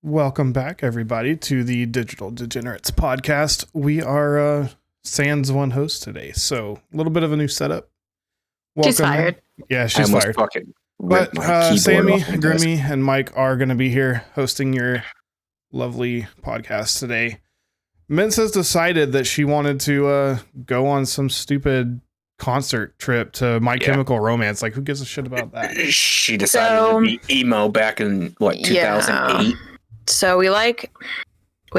Welcome back, everybody, to the Digital Degenerates podcast. We are Sans one host today, so a little bit of a new setup. She's fired. Yeah, she's fired. But Sammy, Grimmy, and Mike are going to be here hosting your lovely podcast today. Mince has decided that she wanted to go on some stupid concert trip to My Chemical Romance. Like, who gives a shit about that? She decided to be emo back in, 2008? So we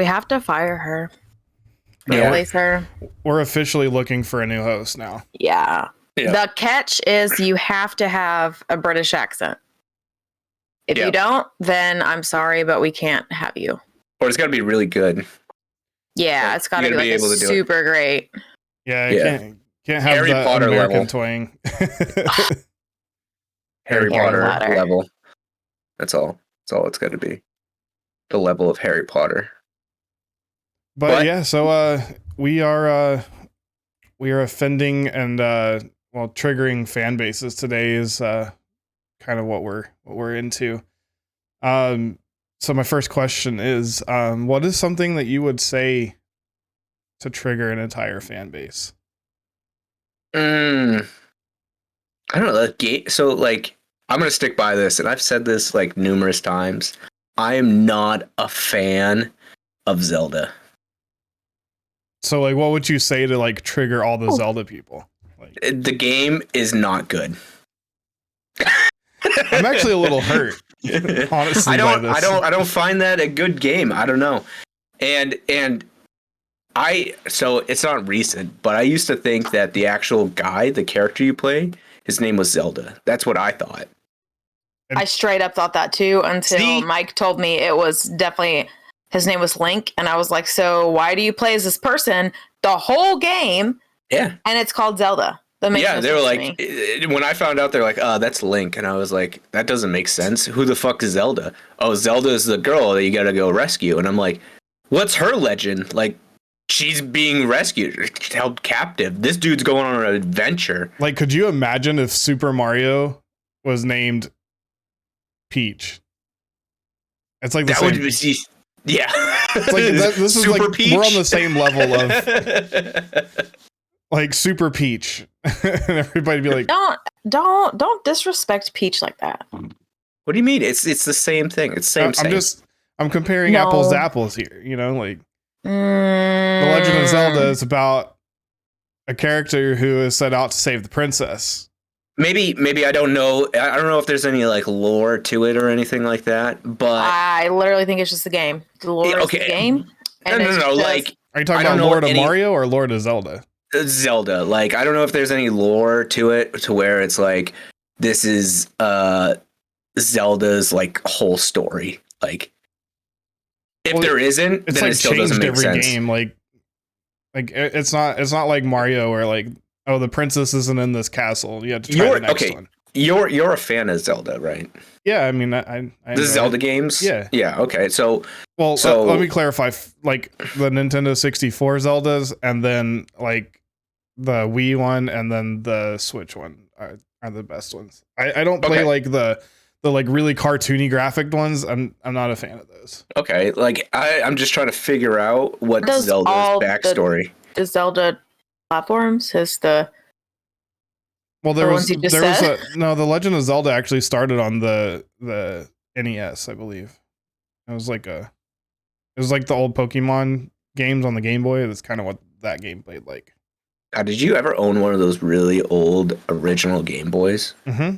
have to fire her. Replace her. We're officially looking for a new host now. Yeah. The catch is you have to have a British accent. If you don't, then I'm sorry, but we can't have you. Or it's got to be really good. Yeah, it's got to be like super great. Yeah, can't have Harry that Potter American level. twang. Harry Potter level. That's all. That's all it's got to be. The level of Harry Potter. But yeah, so we are offending and triggering fan bases today is kind of what we're into. So my first question is, what is something that you would say to trigger an entire fan base? I don't know. So I'm gonna stick by this, and I've said this numerous times. I am not a fan of Zelda. So what would you say to trigger all the Zelda people? The game is not good. I'm actually a little hurt. Honestly, I don't find that a good game. I don't know. So it's not recent, but I used to think that the actual guy, the character you play, his name was Zelda. That's what I thought. I straight up thought that too until Mike told me it was definitely his name was Link, and I was like, so why do you play as this person the whole game? Yeah. And it's called Zelda. They were like, when I found out, they're like, oh, that's Link. And I was like, that doesn't make sense. Who the fuck is Zelda? Oh, Zelda is the girl that you gotta go rescue. And I'm like, what's her legend? She's being rescued, held captive. This dude's going on an adventure. Could you imagine if Super Mario was named Peach? It's like the same. Yeah. It's this is Super Peach? We're on the same level of Super Peach. And everybody be like, don't disrespect Peach like that. What do you mean? It's the same thing. It's same. I'm comparing apples to apples here. The Legend of Zelda is about a character who is set out to save the princess. Maybe I don't know. I don't know if there's any lore to it or anything like that. But I literally think it's just the game. The lore is the game. No. Are you talking about lore to Mario or lore to Zelda? Zelda. I don't know if there's any lore to it to where it's this is Zelda's whole story. If there isn't, it's then it still doesn't make sense. Game. It's not like Mario where oh, the princess isn't in this castle. You have to try the next one. You're a fan of Zelda, right? Yeah, I mean, I the Zelda games. Yeah. Okay. So let me clarify. The Nintendo 64 Zeldas, and then the Wii one, and then the Switch one are the best ones. I don't play the really cartoony graphic ones. I'm not a fan of those. Okay, I'm just trying to figure out what Zelda's backstory. The Zelda platforms is the the Legend of Zelda actually started on the NES, I believe. It was like the old Pokemon games on the Game Boy. That's kind of what that game played like. Did you ever own one of those really old original Game Boys? Mm-hmm.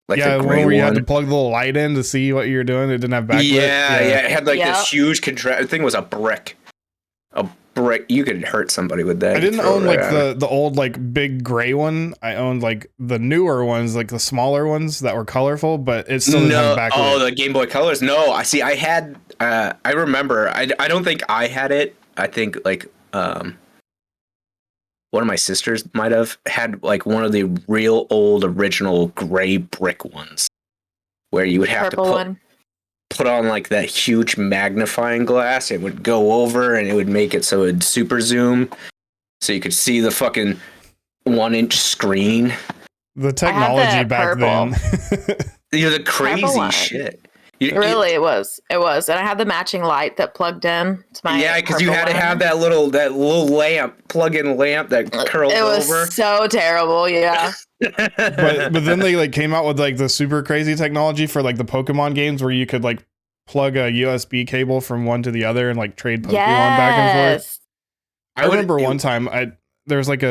Where you had to plug the little light in to see what you were doing. It didn't have backlit. Yeah. It had this huge the thing was a brick. You could hurt somebody with that. I didn't own the old big gray one. I owned the newer ones, the smaller ones that were colorful, but it still didn't have backlit. Oh, the Game Boy Colors. No, I see. I had. I remember. I don't think I had it. I think one of my sisters might have had one of the real old original gray brick ones, where you would have to put on that huge magnifying glass. It would go over and it would make it so it'd super zoom, so you could see the fucking 1-inch screen. The technology back then. The crazy shit. Really, it was. And I had the matching light that plugged in to my. Yeah, because you had to have that little lamp, plug-in lamp that curled over. It was so terrible. Yeah. but then they like came out with like the super crazy technology for like the Pokemon games where you could like plug a USB cable from one to the other and like trade Pokemon back and forth. I remember one time there was like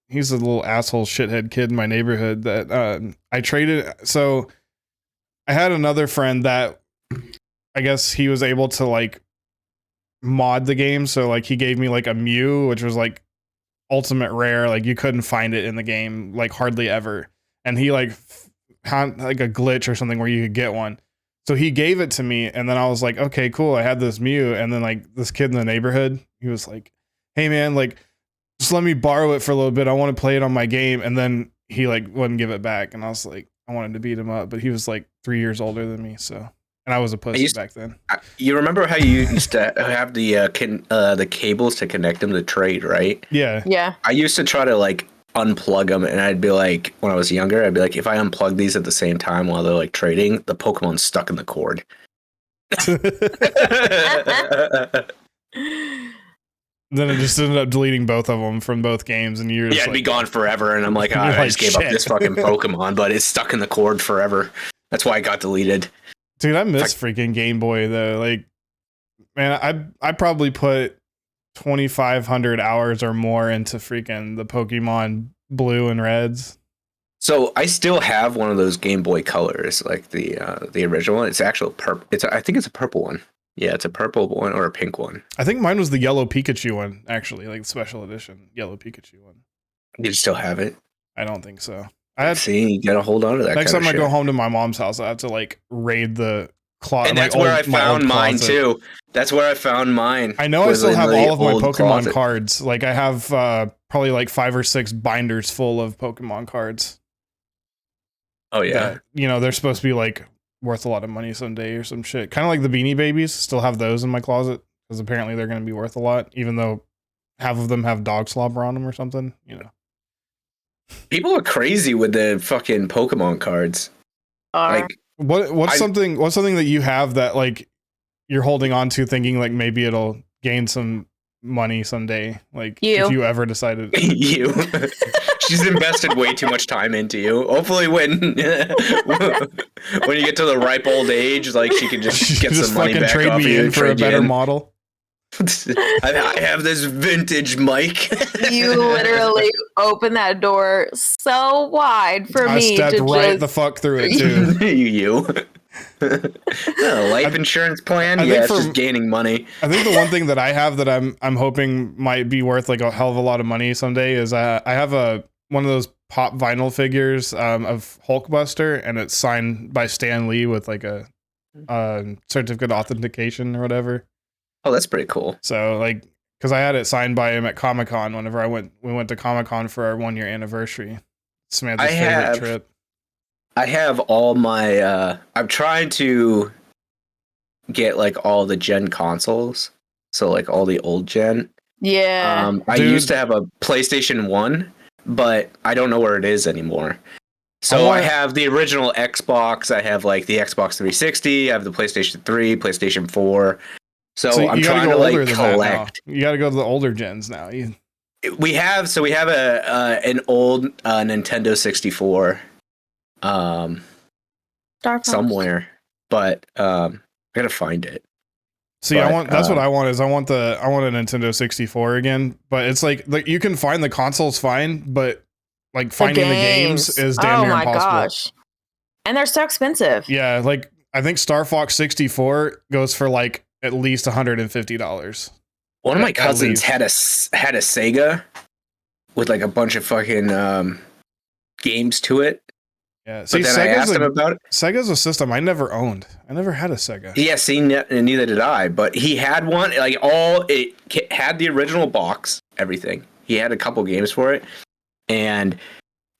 he's a little asshole shithead kid in my neighborhood that I traded. So I had another friend that I guess he was able to like mod the game. So like he gave me like a Mew, which was like ultimate rare. Like you couldn't find it in the game, like hardly ever. And he like had like a glitch or something where you could get one. So he gave it to me. And then I was like, okay, cool. I had this Mew. And then like this kid in the neighborhood, he was like, hey man, like just let me borrow it for a little bit. I want to play it on my game. And then he like wouldn't give it back. And I was like, I wanted to beat him up, but he was like 3 years older than me. So, and I was a pussy back then. You remember how you used to have the cables to connect them to trade, right? Yeah. Yeah. I used to try to like unplug them, and I'd be like, when I was younger, I'd be like, if I unplug these at the same time while they're like trading, the Pokemon's stuck in the cord. Then it just ended up deleting both of them from both games, and you're just it'd be gone forever. And I'm like, I just gave up this fucking Pokemon, but it's stuck in the cord forever. That's why it got deleted. Dude, I miss freaking Game Boy though. Like, man, I probably put 2,500 hours or more into freaking the Pokemon Blue and Reds. So I still have one of those Game Boy Colors, like the original one. It's actually purple. I think it's a purple one. Yeah, it's a purple one or a pink one. I think mine was the yellow Pikachu one, actually, like special edition yellow Pikachu one. Did you still have it? I don't think so. See, you gotta hold on to that. Next time I go home to my mom's house, I have to like raid the closet. And that's where I found mine too. That's where I found mine. I know I still have all of my Pokemon cards. Like I have probably like 5 or 6 binders full of Pokemon cards. Oh yeah. That, they're supposed to be like worth a lot of money someday or some shit. Kind of like the Beanie Babies. Still have those in my closet because apparently they're going to be worth a lot, even though half of them have dog slobber on them or something. People are crazy with the fucking Pokemon cards. Like what's something that you have that like you're holding on to, thinking like maybe it'll gain some money someday? Like if you ever decided you. She's invested way too much time into you. Hopefully when you get to the ripe old age, like she can just get some money back trade off me you in for a better model. I have this vintage mic. You literally opened that door so wide for me. I stepped right the fuck through it too. you. Life insurance plan. It's just gaining money. I think the one thing that I have that I'm hoping might be worth like a hell of a lot of money someday is I have one of those pop vinyl figures of Hulkbuster, and it's signed by Stan Lee with like a certificate of authentication or whatever. Oh, that's pretty cool. So like, because I had it signed by him at Comic-Con whenever we went to Comic-Con for our 1-year anniversary. Samantha's favorite trip. I have all my I'm trying to get like all the gen consoles. So like all the old gen. Yeah. I used to have a PlayStation 1, but I don't know where it is anymore. So I have the original Xbox, I have like the Xbox 360, I have the PlayStation 3, PlayStation 4. So I'm trying to like collect. You got to go to the older gens now. We have an old Nintendo 64 somewhere, but I gotta find it. See, that's what I want is I want a Nintendo 64 again, but it's like you can find the consoles fine, but like finding the games is damn near impossible. Gosh. And they're so expensive. Yeah, like I think Star Fox 64 goes for like at least $150. One of my cousins had a Sega with like a bunch of fucking games to it. Yeah, see, but then I asked him about it. Sega's a system I never owned. I never had a Sega. Yeah, see, neither did I. But he had one. Like it had the original box, everything. He had a couple games for it, and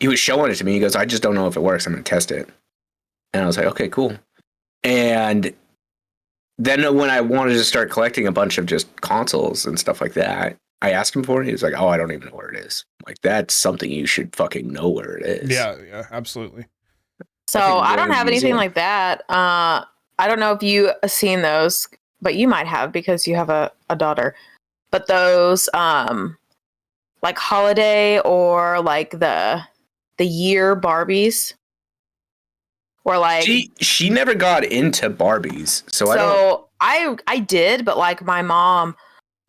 he was showing it to me. He goes, "I just don't know if it works. I'm gonna test it." And I was like, "Okay, cool." And then when I wanted to start collecting a bunch of just consoles and stuff like that, I asked him for it. He was like, "Oh, I don't even know where it is." I'm like, that's something you should fucking know where it is. Yeah, absolutely. So I don't have anything like that. I don't know if you have seen those, but you might have because you have a daughter. But those like holiday or like the year Barbies, or like she never got into Barbies, so I did, but like my mom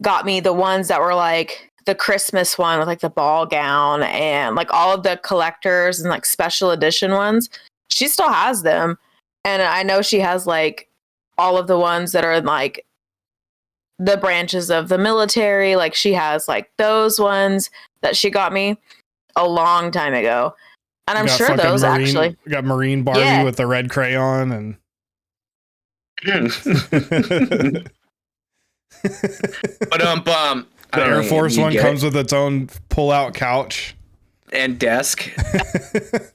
got me the ones that were like the Christmas one with like the ball gown and like all of the collectors and like special edition ones. She still has them, and I know she has like all of the ones that are in like the branches of the military. Like she has like those ones that she got me a long time ago. And I'm sure those actually got Marine Barbie with the red crayon and but the Air Force one comes with its own pull-out couch and desk.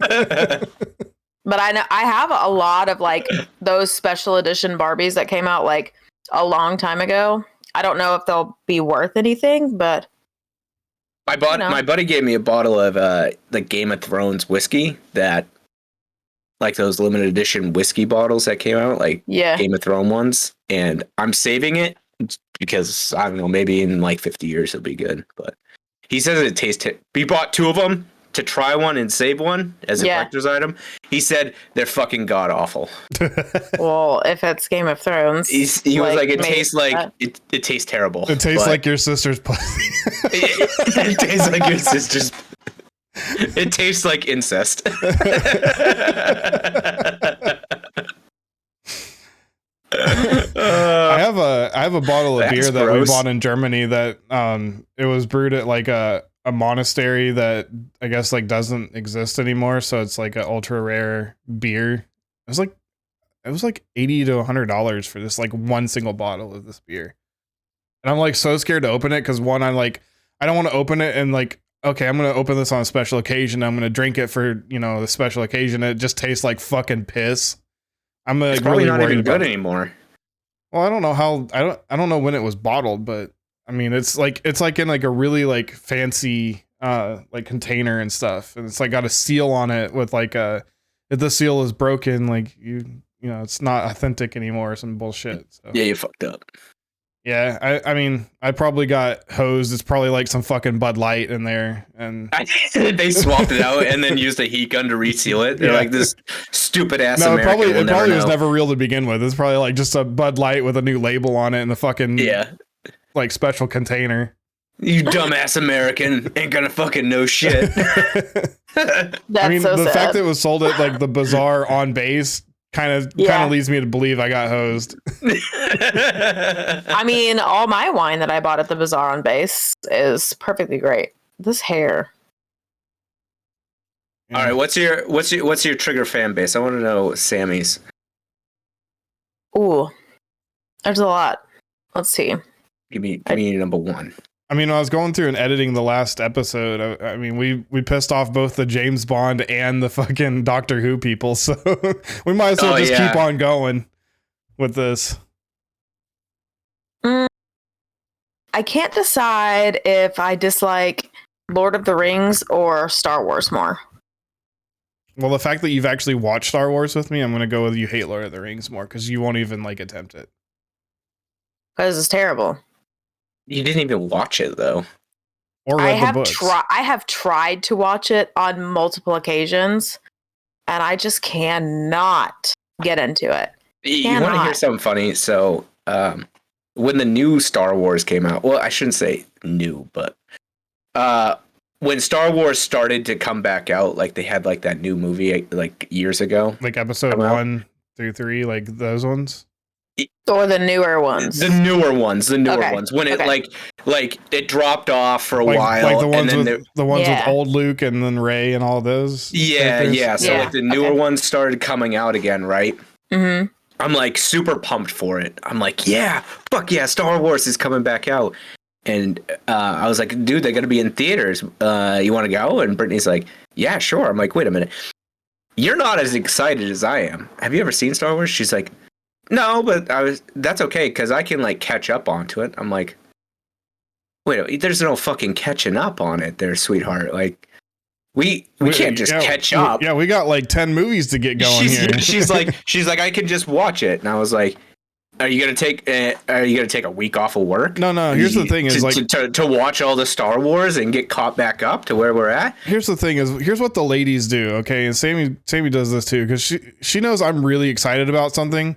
But I know I have a lot of like those special edition Barbies that came out like a long time ago. I don't know if they'll be worth anything, but my buddy gave me a bottle of the Game of Thrones whiskey, that like those limited edition whiskey bottles that came out, like Game of Thrones ones, and I'm saving it because I don't know, maybe in like 50 years it'll be good. But he says it tastes. He bought 2 of them to try one and save one as a collector's item. He said they're fucking god awful. Well, if it's Game of Thrones, he was like, it tastes like it tastes terrible. It tastes like your sister's pussy. It tastes like your sister's. It tastes like incest. I have a bottle of beer that we bought in Germany that it was brewed at like a monastery that I guess like doesn't exist anymore, so it's like an ultra rare beer. It was like $80 to $100 for this like one single bottle of this beer. And I'm like so scared to open it because one, I'm like, I don't want to open it and like, okay, I'm gonna open this on a special occasion. I'm gonna drink it for, you know, the special occasion. It just tastes like fucking piss. I'm like, it's probably really not even good anymore. Well, I don't know how. I don't know when it was bottled, but I mean, it's like in like a really like fancy like container and stuff, and it's like got a seal on it with like if the seal is broken, like you know, it's not authentic anymore or some bullshit. So. Yeah, you fucked up. Yeah, I mean, I probably got hosed. It's probably like some fucking Bud Light in there, and they swapped it out and then used a heat gun to reseal it. They're like, this stupid ass. No, American it probably was never real to begin with. It's probably like just a Bud Light with a new label on it and the fucking like special container. You dumbass American ain't gonna fucking know shit. I mean, so the sad. fact that it was sold at like the bazaar on base kind of leads me to believe I got hosed. I mean, all my wine that I bought at the bazaar on base is perfectly great. This hair. All right, what's your trigger fan base? I want to know Sammy's. Ooh, there's a lot. Let's see. Give me number 1. I mean, I was going through and editing the last episode. I mean, we pissed off both the James Bond and the fucking Doctor Who people, so we might as well keep on going with this. I can't decide if I dislike Lord of the Rings or Star Wars more. Well, the fact that you've actually watched Star Wars with me, I'm going to go with you hate Lord of the Rings more because you won't even like attempt it. Because it's terrible. You didn't even watch it though. Or read the books. I have tried to watch it on multiple occasions, and I just cannot get into it. You want to hear something funny? So, when the new Star Wars came out, well, I shouldn't say new, but when Star Wars started to come back out, like they had like that new movie like years ago, like episode 1 through 3, like those ones. Or the newer ones. The newer ones. When it like it dropped off for a while, like the ones with old Luke and then Rey and all those. Yeah. So like the newer ones started coming out again, right? Mm-hmm. I'm like super pumped for it. I'm like, yeah, fuck yeah, Star Wars is coming back out. And I was like, dude, they're gonna be in theaters. You want to go? And Brittany's like, yeah, sure. I'm like, wait a minute, you're not as excited as I am. Have you ever seen Star Wars? She's like, no, but that's okay because I can like catch up onto it. I'm like, wait, there's no fucking catching up on it there, sweetheart. Like, We can't just catch up. We got like 10 movies to get going here. She's like, I can just watch it. And I was like, are you gonna take a week off of work? No. Here's the thing: is to watch all the Star Wars and get caught back up to where we're at. Here's the thing: is here's what the ladies do. Okay, and Sammy does this too because she knows I'm really excited about something,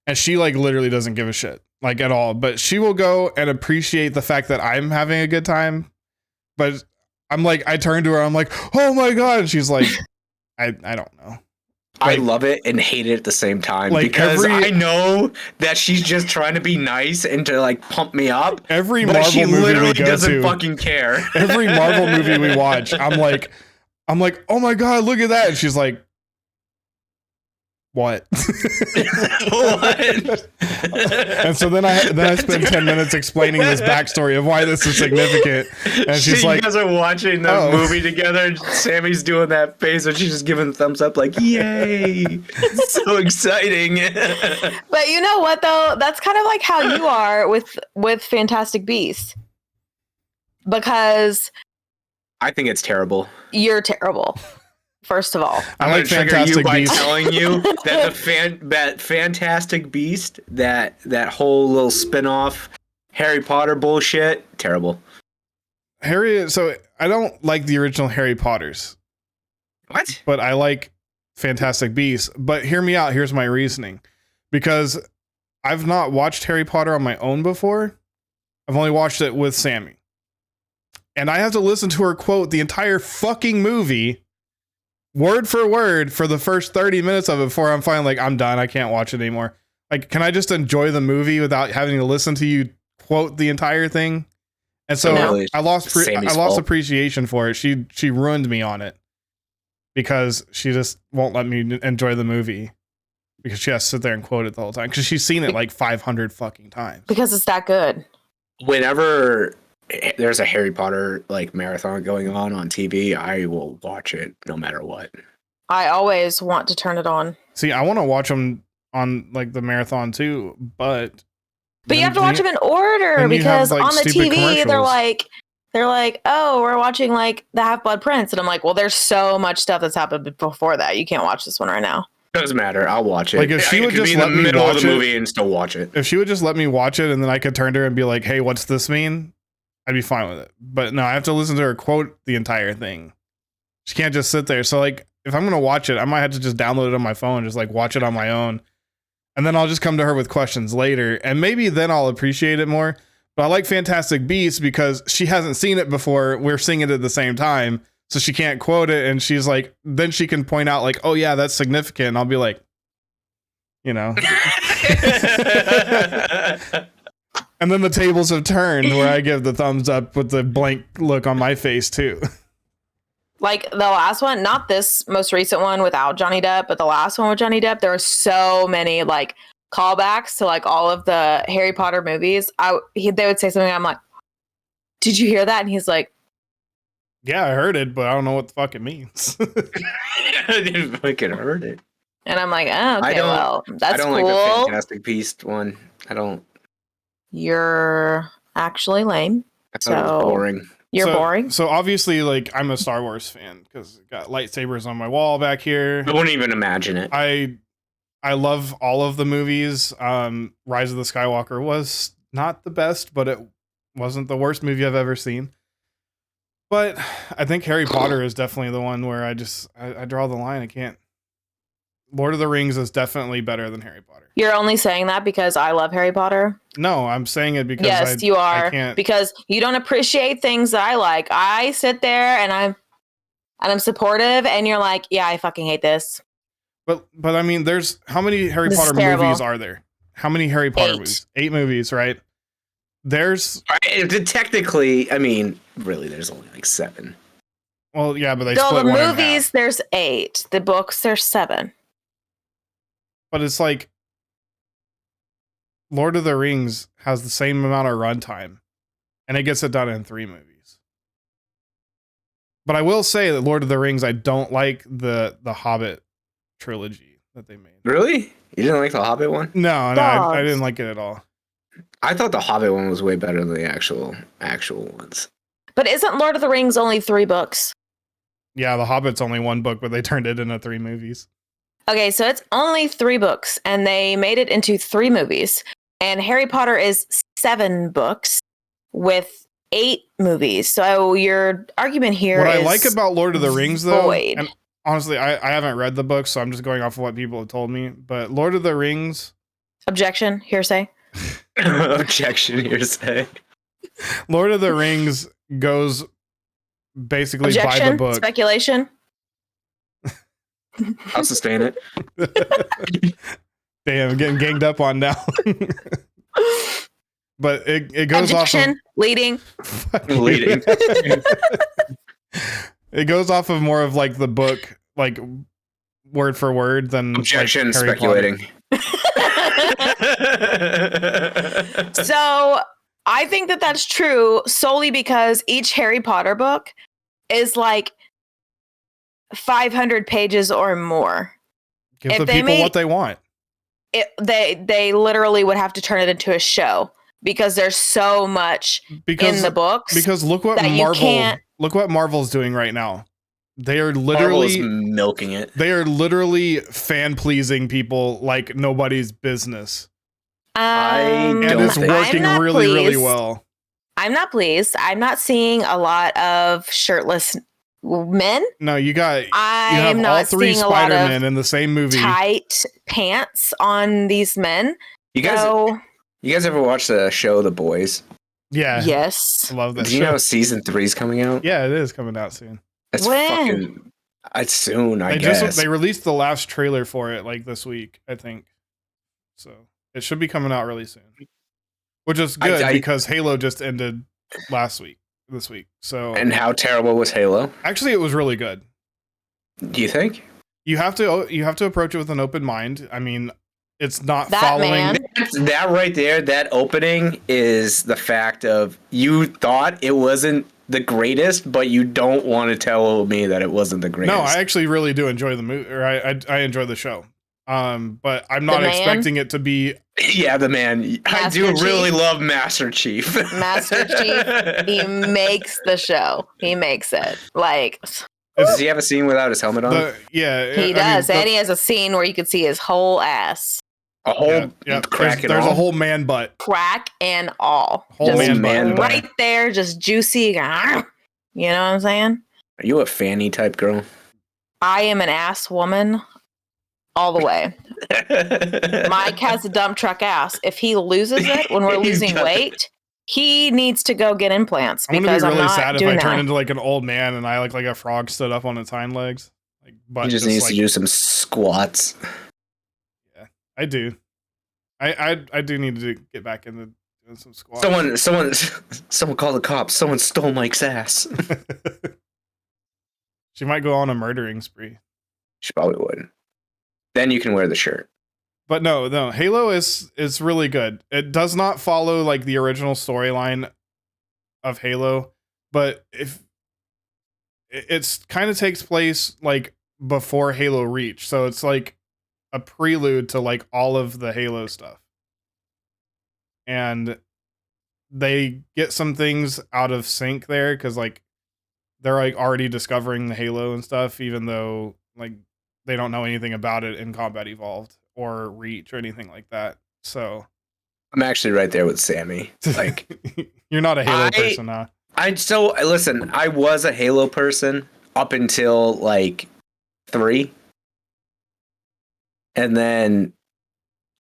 and she like literally doesn't give a shit like at all. But she will go and appreciate the fact that I'm having a good time. But I'm like, I turn to her, I'm like, oh my god, and she's like, I don't know. Like, I love it and hate it at the same time because I know that she's just trying to be nice and to like pump me up. Every Marvel she movie literally we go doesn't to, fucking care. Every Marvel movie we watch, I'm like, oh my god, look at that, and she's like, what? What? And so then I spend 10 minutes explaining this backstory of why this is significant. And she's like, you guys are watching the movie together and Sammy's doing that face and she's just giving thumbs up like, yay, it's so exciting. But you know what though? That's kind of like how you are with Fantastic Beasts. Because I think it's terrible. You're terrible. First of all, I'm going to trigger you by telling you that that Fantastic Beast, that whole little spin-off Harry Potter bullshit, terrible. So I don't like the original Harry Potters. What? But I like Fantastic Beasts. But hear me out. Here's my reasoning. Because I've not watched Harry Potter on my own before. I've only watched it with Sammy. And I have to listen to her quote the entire fucking movie word for word for the first 30 minutes of it before I'm finally like, I'm done. I can't watch it anymore. Like, can I just enjoy the movie without having to listen to you quote the entire thing? And so I lost appreciation for it. She ruined me on it because she just won't let me enjoy the movie because she has to sit there and quote it the whole time because she's seen it like 500 fucking times. Because it's that good. Whenever there's a Harry Potter like marathon going on TV, I will watch it no matter what. I always want to turn it on. See, I want to watch them on like the marathon too, but you have to watch them in order because on the TV they're like, oh, we're watching like the Half-Blood Prince, and I'm like, well, there's so much stuff that's happened before that. You can't watch this one right now. Doesn't matter. I'll watch it. Like if she would just let me watch the movie and still watch it. If she would just let me watch it, and then I could turn to her and be like, hey, what's this mean? I'd be fine with it. But no, I have to listen to her quote the entire thing. She can't just sit there. So like, if I'm going to watch it, I might have to just download it on my phone, just like watch it on my own. And then I'll just come to her with questions later. And maybe then I'll appreciate it more. But I like Fantastic Beasts because she hasn't seen it before. We're seeing it at the same time. So she can't quote it. And she's like, then she can point out like, oh yeah, that's significant. And I'll be like, you know. And then the tables have turned where I give the thumbs up with the blank look on my face too. Like the last one, not this most recent one without Johnny Depp, but the last one with Johnny Depp, there were so many like callbacks to like all of the Harry Potter movies. They would say something, I'm like, did you hear that? And he's like, yeah, I heard it, but I don't know what the fuck it means. I didn't fucking heard it. And I'm like, oh, okay, well, that's cool. I don't like the Fantastic Beast one. I don't. You're actually lame. I thought it was boring. You're boring. So obviously, like, I'm a Star Wars fan because I got lightsabers on my wall back here. I wouldn't even imagine it. I love all of the movies. Rise of the Skywalker was not the best, but it wasn't the worst movie I've ever seen. But I think Harry Potter is definitely the one where I draw the line. I can't. Lord of the Rings is definitely better than Harry Potter. You're only saying that because I love Harry Potter? No, I'm saying it because yes, you are. Because you don't appreciate things that I like. I sit there and I'm supportive, and you're like, yeah, I fucking hate this. But I mean, there's how many Harry Potter movies are there? How many Harry Potter movies? 8 movies, right? There's technically, I mean, really, there's only like 7. Well, yeah, but they split the one movies. There's 8. The books, there's 7. But it's like Lord of the Rings has the same amount of runtime, and it gets it done in 3 movies. But I will say that Lord of the Rings, I don't like the Hobbit trilogy that they made. Really? You didn't like the Hobbit one? No, I didn't like it at all. I thought the Hobbit one was way better than the actual ones. But isn't Lord of the Rings only 3 books? Yeah, The Hobbit's only one book, but they turned it into 3 movies. Okay, so it's only 3 books, and they made it into 3 movies. And Harry Potter is 7 books with 8 movies. So your argument here what is I like about Lord of the Rings, though, void. and honestly, I haven't read the book, so I'm just going off of what people have told me. But Lord of the Rings... Objection, hearsay. Objection, hearsay. Lord of the Rings goes basically Objection, by the book. speculation. I'll sustain it. Damn, I'm getting ganged up on now. But it goes Objection, off of... leading. Leading. It goes off of more of like the book, like word for word than Objection, like Harry speculating. So I think that that's true solely because each Harry Potter book is like 500 pages or more. Give the people what they want. They literally would have to turn it into a show because there's so much in the books. Because look what Marvel's doing right now. They are literally milking it. They are literally fan pleasing people like nobody's business. And it's working really well. I'm not pleased. I'm not seeing a lot of shirtless men. No, you have all 3 Spider-Men in the same movie. Tight pants on these men. You guys ever watch the show The Boys? Yeah. Yes. I love that show. Do you know season 3 is coming out? Yeah, it is coming out soon. It's when? It's soon, I guess. They released the last trailer for it like this week, I think. So it should be coming out really soon. Which is good because Halo just ended this week. So and how terrible was Halo? Actually, it was really good. Do you think? You have to approach it with an open mind. I mean, it's not that following man. That right there, that opening is the fact of you thought it wasn't the greatest, but you don't want to tell me that it wasn't the greatest. No, I actually really do enjoy the movie, or I enjoy the show. But I'm not expecting it to be. Yeah, the man. I do really love Master Chief. Master Chief, he makes the show. He makes it. Like, does he have a scene without his helmet on? Yeah, he does. And he has a scene where you can see his whole ass. A whole crack and all. There's a whole man butt. Crack and all. Whole just man butt. Right there, just juicy. You know what I'm saying? Are you a fanny type girl? I am an ass woman all the way. Mike has a dump truck ass. If he loses it when we're losing weight, he needs to go get implants. I'm gonna be really sad if I turn turn into like an old man and I look like a frog stood up on its hind legs. Like, he just needs to do some squats. Yeah, I do. I do need to get back into doing some squats. Someone call the cops. Someone stole Mike's ass. She might go on a murdering spree. She probably would. Then you can wear the shirt. But no, Halo is really good. It does not follow like the original storyline of Halo, but if it's kind of takes place like before Halo Reach, so it's like a prelude to like all of the Halo stuff. And they get some things out of sync there because like they're like already discovering the Halo and stuff, even though like they don't know anything about it in Combat Evolved or Reach or anything like that. So I'm actually right there with Sammy. Like, you're not a Halo person, huh? Listen, I was a Halo person up until like 3. And then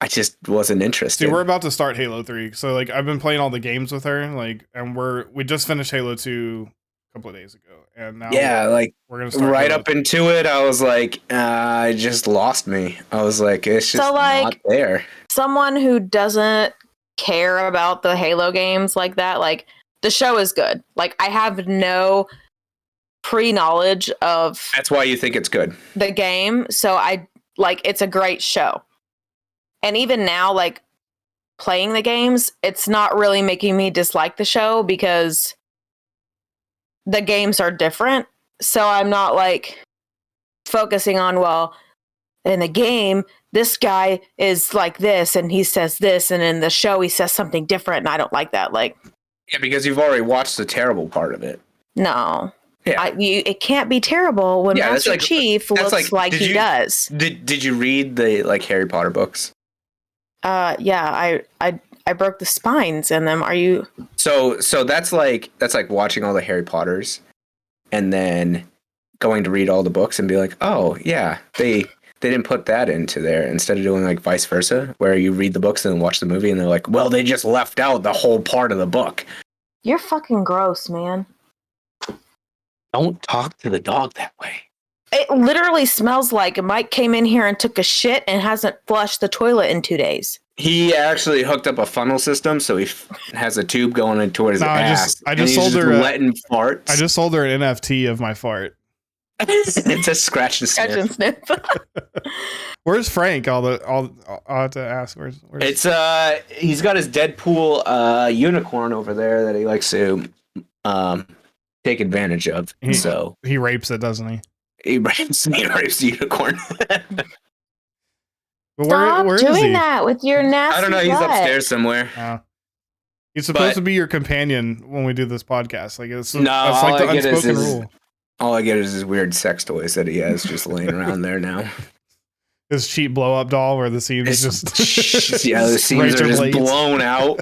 I just wasn't interested. See, we're about to start Halo 3. So like I've been playing all the games with her, like, and we just finished Halo 2 a couple of days ago. And now we're gonna start right Halo up into it. I was like, it just lost me. I was like, it's just not there. Someone who doesn't care about the Halo games like that, like the show is good. Like I have no pre-knowledge of that's why you think it's good. The game. So it's a great show. And even now, like playing the games, it's not really making me dislike the show because the games are different. So I'm not like focusing on, well, in the game, this guy is like this and he says this, and in the show he says something different, and I don't like that. Like, yeah, because you've already watched the terrible part of it. No. Yeah. It can't be terrible when Master Chief looks like he does. Did you read the like Harry Potter books? Yeah, I broke the spines in them. Are you? So that's like watching all the Harry Potters, and then going to read all the books and be like, oh yeah, they didn't put that into there, instead of doing like vice versa, where you read the books and then watch the movie, and they're like, well, they just left out the whole part of the book. You're fucking gross, man. Don't talk to the dog that way. It literally smells like Mike came in here and took a shit and hasn't flushed the toilet in 2 days. He actually hooked up a funnel system, so he has a tube going into his ass. I just sold her letting farts. I just sold her an NFT of my fart. It's a scratch and sniff. Where's Frank? I'll have to ask. Where's it's he's got his Deadpool unicorn over there that he likes to take advantage of. So he rapes it, doesn't he? He rapes the unicorn. But Stop where doing is he? that with your nasty I don't know. He's upstairs somewhere. He's supposed to be your companion when we do this podcast. Like that's like the unspoken rule. All I get is his weird sex toys that he has just laying around there now. His cheap blow up doll where the seams is just the seams are just blown out.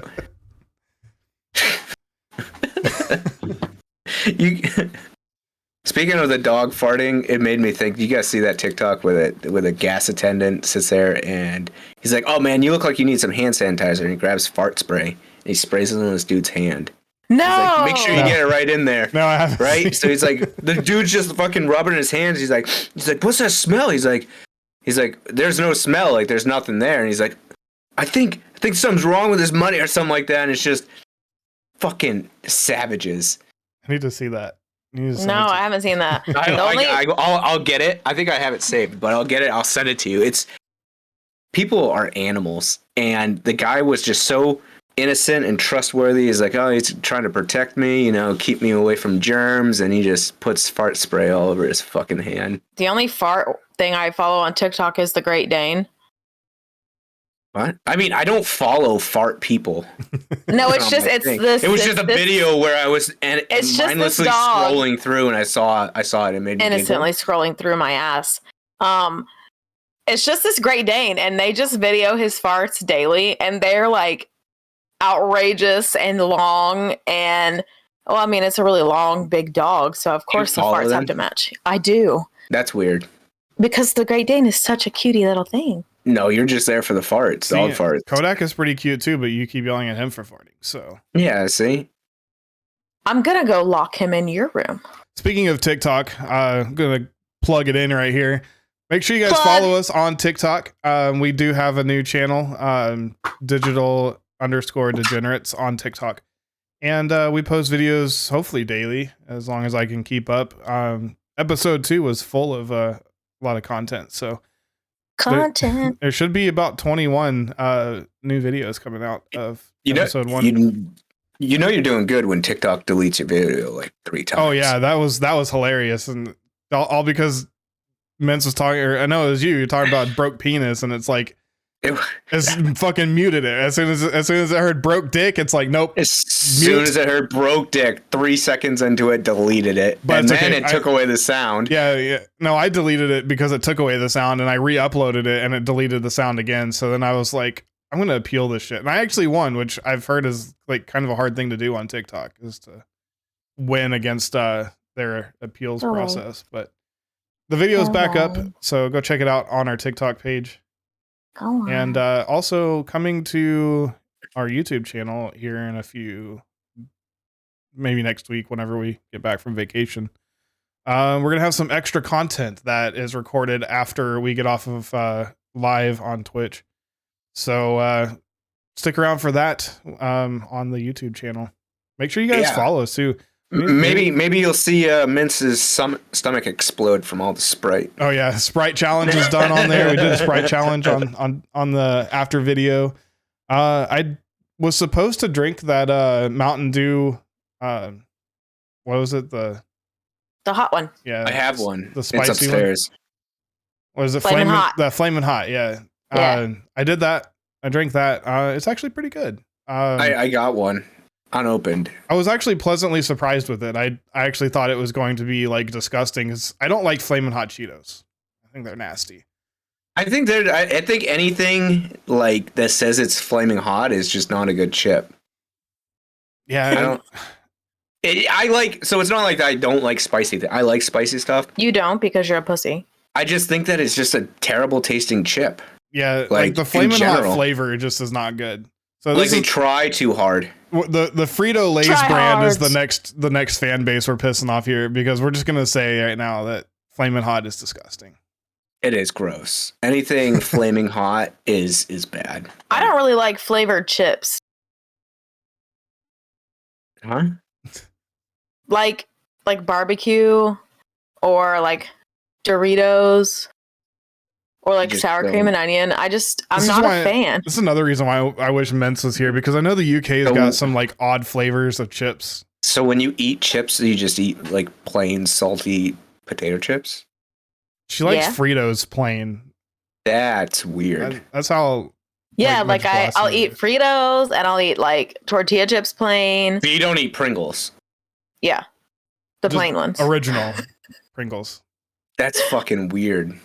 Speaking of the dog farting, it made me think. You guys see that TikTok with a gas attendant sits there and he's like, "Oh man, you look like you need some hand sanitizer." And he grabs fart spray and he sprays it on this dude's hand. No, he's like, make sure you get it right in there. No, I haven't. Right? So he's like, the dude's just fucking rubbing his hands. He's like, what's that smell? He's like, there's no smell. Like there's nothing there. And he's like, I think something's wrong with his money or something like that. And it's just fucking savages. I need to see that. No, I haven't seen that. I'll get it. I think I have it saved, but I'll get it. I'll send it to you. People are animals, and the guy was just so innocent and trustworthy. He's like, oh, he's trying to protect me, keep me away from germs, and he just puts fart spray all over his fucking hand. The only fart thing I follow on TikTok is the Great Dane. What? I mean, I don't follow fart people. No, it's just this. It was just a video where I was mindlessly scrolling through, and I saw it. It made me innocently scrolling through my ass. It's just this Great Dane, and they just video his farts daily, and they're like outrageous and long. And well, I mean, it's a really long, big dog, so of course the farts have to match. I do. That's weird. Because the Great Dane is such a cutie little thing. No, you're just there for the farts, dog farts. Kodak is pretty cute too, but you keep yelling at him for farting. So yeah, see, I'm gonna go lock him in your room. Speaking of TikTok, I'm gonna plug it in right here. Make sure you guys follow us on TikTok. We do have a new channel, Digital _Degenerates on TikTok, and we post videos hopefully daily, as long as I can keep up. Episode 2 was full of a lot of content, so. There should be about 21 new videos coming out of episode 1. You're doing good when TikTok deletes your video like 3 times. Oh yeah, that was hilarious, and all because Mence was talking, or I know it was you're talking about broke penis, and it's like it's fucking muted it as soon as I heard broke dick. It's like nope. As soon as I heard broke dick, 3 seconds into it, deleted it, but and then it took away the sound. Yeah. No, I deleted it because it took away the sound, and I re-uploaded it, and it deleted the sound again. So then I was like, I'm gonna appeal this shit, and I actually won, which I've heard is like kind of a hard thing to do on TikTok, is to win against their appeals process. But the video is back up, so go check it out on our TikTok page. And also coming to our YouTube channel here in a few, maybe next week, whenever we get back from vacation. We're going to have some extra content that is recorded after we get off of live on Twitch. So stick around for that on the YouTube channel. Make sure you guys follow us too. Maybe you'll see Mence's stomach explode from all the Sprite. Oh yeah, Sprite challenge is done on there. We did a Sprite challenge on the after video. I was supposed to drink that Mountain Dew. What was it? The hot one. Yeah, I have one. The spicy it's upstairs. One. What is it? Flamin' Hot. The Flamin' Hot. Yeah. I did that. I drank that. It's actually pretty good. I got one. unopened. I was actually pleasantly surprised with it. I actually thought it was going to be like disgusting because I don't like Flamin' Hot Cheetos. I think they're nasty. I think anything like that says it's flaming hot is just not a good chip. Yeah, I don't. So it's not like I don't like spicy. I like spicy stuff. You don't because you're a pussy. I just think that it's just a terrible tasting chip. Yeah, like the Flamin' Hot flavor just is not good. So like they try too hard. The Frito Lay's brand is the next fan base we're pissing off here because we're just gonna say right now that Flamin' Hot is disgusting. It is gross. Anything flaming hot is bad. I don't really like flavored chips. Huh? Like barbecue or like Doritos or like sour cream and onion. I'm not a fan. This is another reason why I wish Mints was here because I know the UK's got some like odd flavors of chips. So when you eat chips, you just eat like plain salty potato chips? She likes Fritos plain. That's weird. That's how. Yeah, like I'll eat Fritos and I'll eat like tortilla chips plain. But you don't eat Pringles. Yeah, the Just plain ones. Original Pringles. That's fucking weird.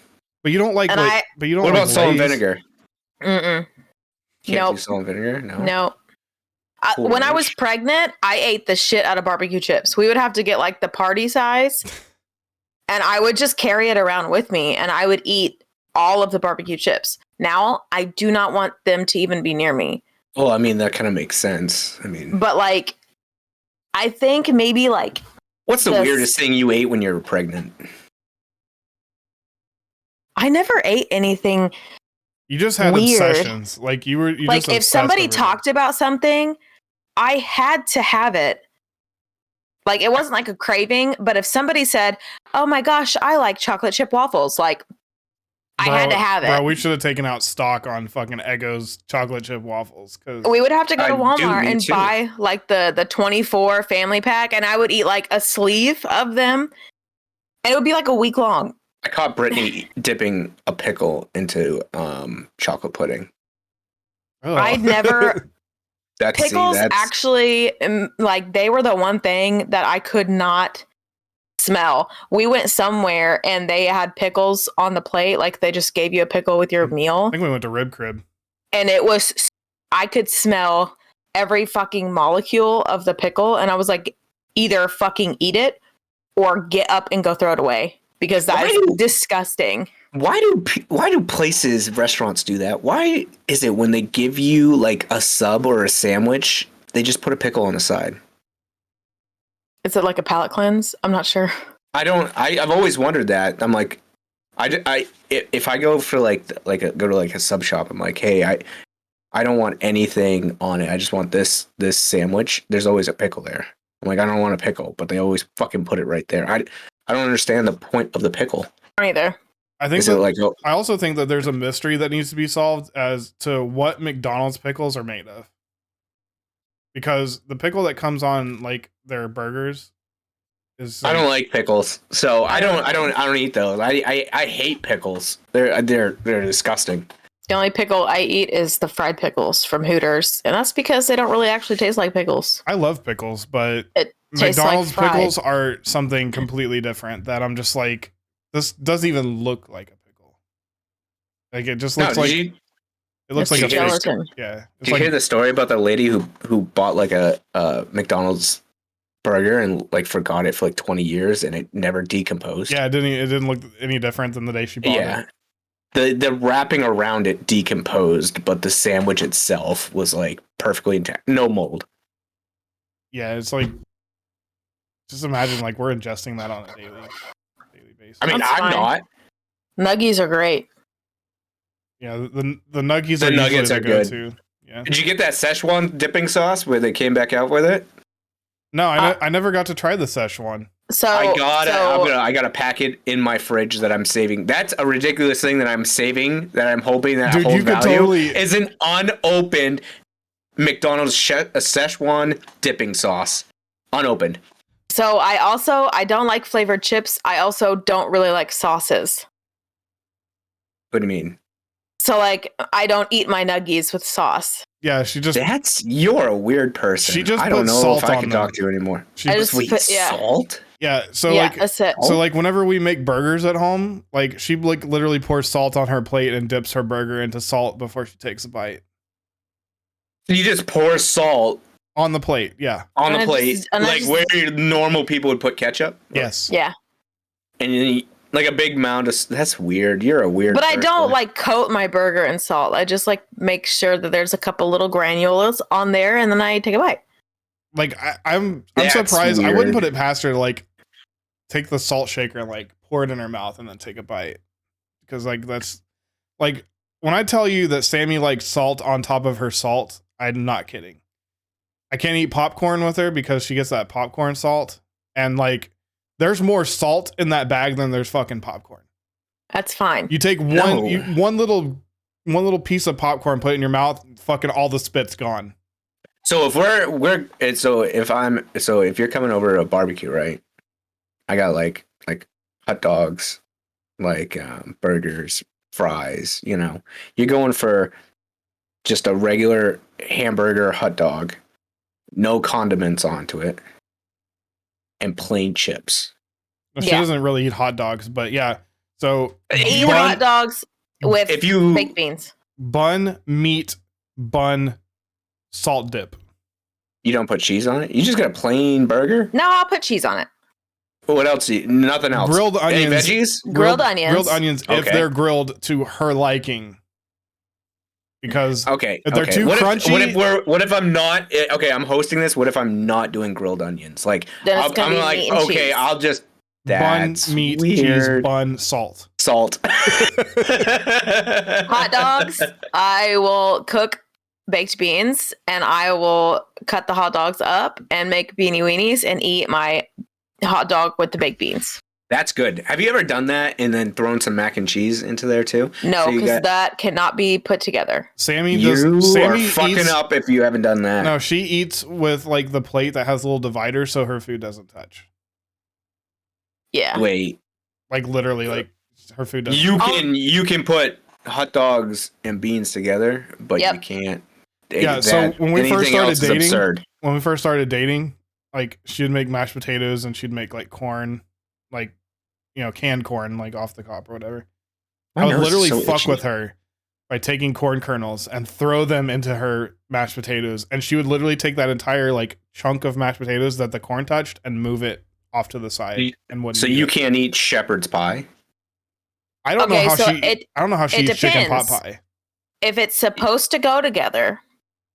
But you don't like. But you don't. What like about salt and vinegar? Mm-mm. Can't do salt and vinegar. No. When I was pregnant, I ate the shit out of barbecue chips. We would have to get like the party size. And I would just carry it around with me and I would eat all of the barbecue chips. Now, I do not want them to even be near me. Well, I mean, that kind of makes sense. But like, I think maybe like. What's the weirdest thing you ate when you were pregnant? I never ate anything. You just had weird. Obsessions. Like you were. Like if somebody talked about something, I had to have it. Like, it wasn't like a craving, but if somebody said, oh my gosh, I like chocolate chip waffles, like, I had to have it. Bro, we should have taken out stock on fucking Eggo's chocolate chip waffles. Cause we would have to go to Walmart and buy, like, the 24 family pack, and I would eat, like, a sleeve of them, and it would be, like, a week long. I caught Brittany dipping a pickle into chocolate pudding. Oh. I'd never... Pickles actually, like, they were the one thing that I could not smell. We went somewhere and they had pickles on the plate. Like, they just gave you a pickle with your meal. I think we went to Rib Crib. And I could smell every fucking molecule of the pickle. And I was like, either fucking eat it or get up and go throw it away. Because that is disgusting. Why do restaurants do that? Why is it when they give you like a sub or a sandwich, they just put a pickle on the side? Is it like a palate cleanse? I'm not sure. I've always wondered that. I'm like, if I go for go to like a sub shop, I'm like, hey, I don't want anything on it. I just want this sandwich. There's always a pickle there. I'm like, I don't want a pickle, but they always fucking put it right there. I don't understand the point of the pickle. I don't either. I also think that there's a mystery that needs to be solved as to what McDonald's pickles are made of. Because the pickle that comes on like their burgers is I don't like pickles. So I don't eat those. I hate pickles. They're disgusting. The only pickle I eat is the fried pickles from Hooters, and that's because they don't really actually taste like pickles. I love pickles, but McDonald's like pickles are something completely different that I'm just like, this doesn't even look like a pickle. Like it just looks it looks like a gelatin. Yeah. Did you hear the story about the lady who bought like a McDonald's burger and like forgot it for like 20 years and it never decomposed? Yeah, it didn't look any different than the day she bought it. The wrapping around it decomposed, but the sandwich itself was like perfectly intact. No mold. Yeah, it's like, just imagine like we're ingesting that on a daily basis. I mean, I'm not. Nuggies are great. Yeah, the nuggies are nuggets are good too. Yeah. Did you get that Szechuan dipping sauce where they came back out with it? No, I never got to try the Szechuan. So I got a packet in my fridge that I'm saving. That's a ridiculous thing that I'm saving, that I'm hoping that holds value. Is an unopened McDonald's Szechuan dipping sauce. Unopened. So I don't like flavored chips. I also don't really like sauces. What do you mean? So like I don't eat my nuggies with sauce. Yeah, you're a weird person. She just I don't puts know salt if I on can them. talk to you anymore. I just Sweet put, salt? Yeah, so Yeah, like that's it. so like whenever we make burgers at home, like she like literally pours salt on her plate and dips her burger into salt before she takes a bite. You just pour salt On the plate, yeah. on the plate, like where normal people would put ketchup? Yes. Yeah. And then you, like a big mound of... That's weird. You're a weird But person. I don't like coat my burger in salt. I just like make sure that there's a couple little granules on there and then I take a bite. Like I'm That's surprised. weird. I wouldn't put it past her to like take the salt shaker and like pour it in her mouth and then take a bite. Because like that's like when I tell you that Sammy likes salt on top of her salt, I'm not kidding. I can't eat popcorn with her because she gets that popcorn salt. And like there's more salt in that bag than there's fucking popcorn. That's fine. You take one little piece of popcorn, put it in your mouth, fucking all the spit's gone. So if if you're coming over to a barbecue, right? I got like hot dogs, like burgers, fries. You know, you're going for just a regular hamburger, hot dog, no condiments onto it, and plain chips. Well, she doesn't really eat hot dogs, but yeah. So eat hot dogs with baked beans. Bun, meat, bun, salt dip. You don't put cheese on it? You just got a plain burger? No, I'll put cheese on it. What else? Nothing else. Grilled onions. Any veggies? Grilled onions. Grilled onions if they're grilled to her liking. Because if they're too crunchy. What if I'm not? Okay, I'm hosting this. What if I'm not doing grilled onions? Like I'm like, okay, cheese. I'll just bun, meat, weird. Cheese, bun, salt. Salt. Hot dogs. I will cook baked beans and I will cut the hot dogs up and make beanie weenies and eat my hot dog with the baked beans. That's good. Have you ever done that and then thrown some mac and cheese into there too? No, because that cannot be put together. Sammy are fucking up if you haven't done that. No, she eats with like the plate that has a little divider so her food doesn't touch. Yeah. Wait. Like literally, like her food doesn't. You can put hot dogs and beans together, but you can't. Yeah. So when we first started dating, like she'd make mashed potatoes and she'd make like corn, like canned corn, like off the cob or whatever. I would literally fuck with her by taking corn kernels and throw them into her mashed potatoes, and she would literally take that entire like chunk of mashed potatoes that the corn touched and move it off to the side and wouldn't. So you can't eat shepherd's pie? I don't know how she eats chicken pot pie. If it's supposed to go together,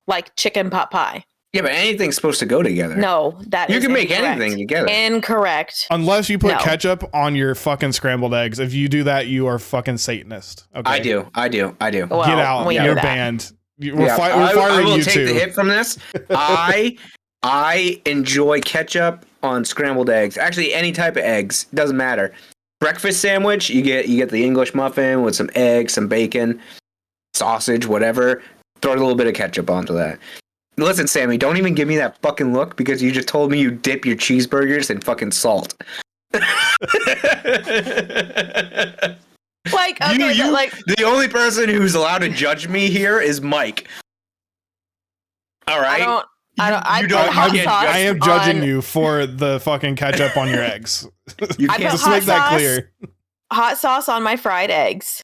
like chicken pot pie. Yeah, but anything's supposed to go together. No, you can make anything together. Incorrect. Unless you put ketchup on your fucking scrambled eggs. If you do that, you are fucking Satanist. Okay. I do. Well, get out. You're banned. We're firing I will you take too. the hit from this. I enjoy ketchup on scrambled eggs. Actually, any type of eggs. Doesn't matter. Breakfast sandwich, you get the English muffin with some eggs, some bacon, sausage, whatever. Throw a little bit of ketchup onto that. Listen, Sammy, don't even give me that fucking look because you just told me you dip your cheeseburgers in fucking salt. Like, okay, like the only person who's allowed to judge me here is Mike. All right. I am judging you for the fucking ketchup on your eggs. You can't just make that clear. Hot sauce on my fried eggs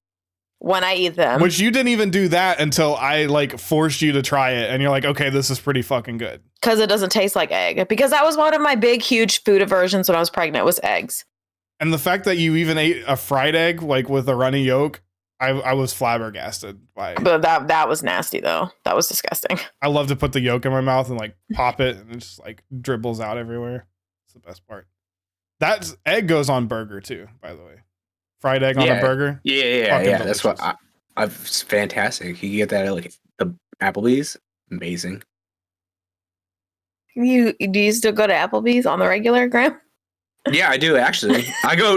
when I eat them. Which you didn't even do that until I like forced you to try it, and you're like, okay, this is pretty fucking good. Because it doesn't taste like egg. Because that was one of my big, huge food aversions when I was pregnant was eggs. And the fact that you even ate a fried egg like with a runny yolk, I was flabbergasted by it. But that was nasty though. That was disgusting. I love to put the yolk in my mouth and like pop it and it just like dribbles out everywhere. It's the best part. That egg goes on burger too, by the way. Fried egg on a burger. Yeah. Delicious. That's what it's fantastic. You get that at like the Applebee's. Amazing. Do you still go to Applebee's on the regular, Graham? Yeah, I do actually.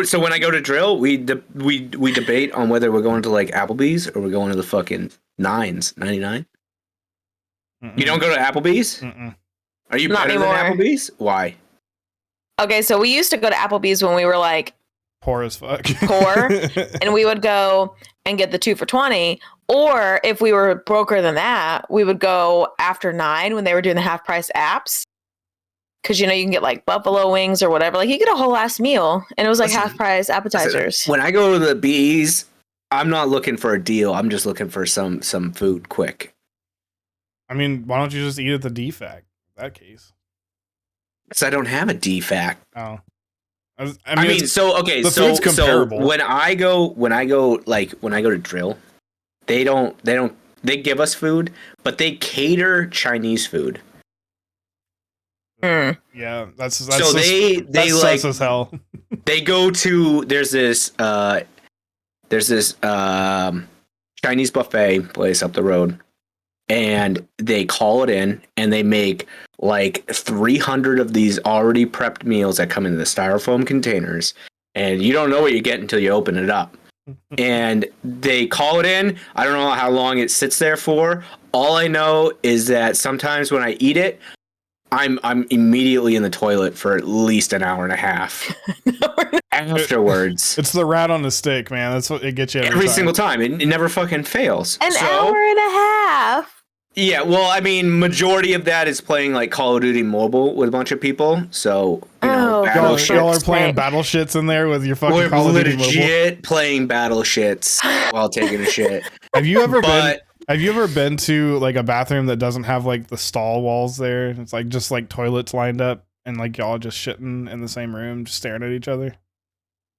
So when I go to drill, we debate on whether we're going to like Applebee's or we're going to the fucking 99. You don't go to Applebee's? Mm-mm. Are you not better than Applebee's? Why? Okay, so we used to go to Applebee's when we were like Poor as fuck. Poor. And we would go and get the 2 for $20. Or if we were broker than that, we would go after 9 when they were doing the half price apps. Because, you can get like buffalo wings or whatever. Like, you get a whole ass meal. And it was like half price appetizers. When I go to the B's, I'm not looking for a deal. I'm just looking for some food quick. I mean, why don't you just eat at the DFAC in that case? Because I don't have a DFAC. Oh. I mean, so food's comparable. When I go to drill, they give us food, but they cater Chinese food. Yeah, that's so they like as hell. They go to there's this Chinese buffet place up the road, and they call it in, and they make like 300 of these already prepped meals that come in the styrofoam containers, and you don't know what you get until you open it up. And they call it in. I don't know how long it sits there for. All I know is that sometimes when I eat it, I'm immediately in the toilet for at least an hour and a half afterwards. It's the rat on the stick, man. That's what it gets you every single time. It never fucking fails. An hour and a half. Yeah, well, I mean, majority of that is playing like Call of Duty Mobile with a bunch of people. So y'all are playing battle shits in there with your fucking Call of Duty Mobile. We're legit playing battle shits while taking a shit. Have you ever been to like a bathroom that doesn't have like the stall walls there? It's like just like toilets lined up and like y'all just shitting in the same room, just staring at each other.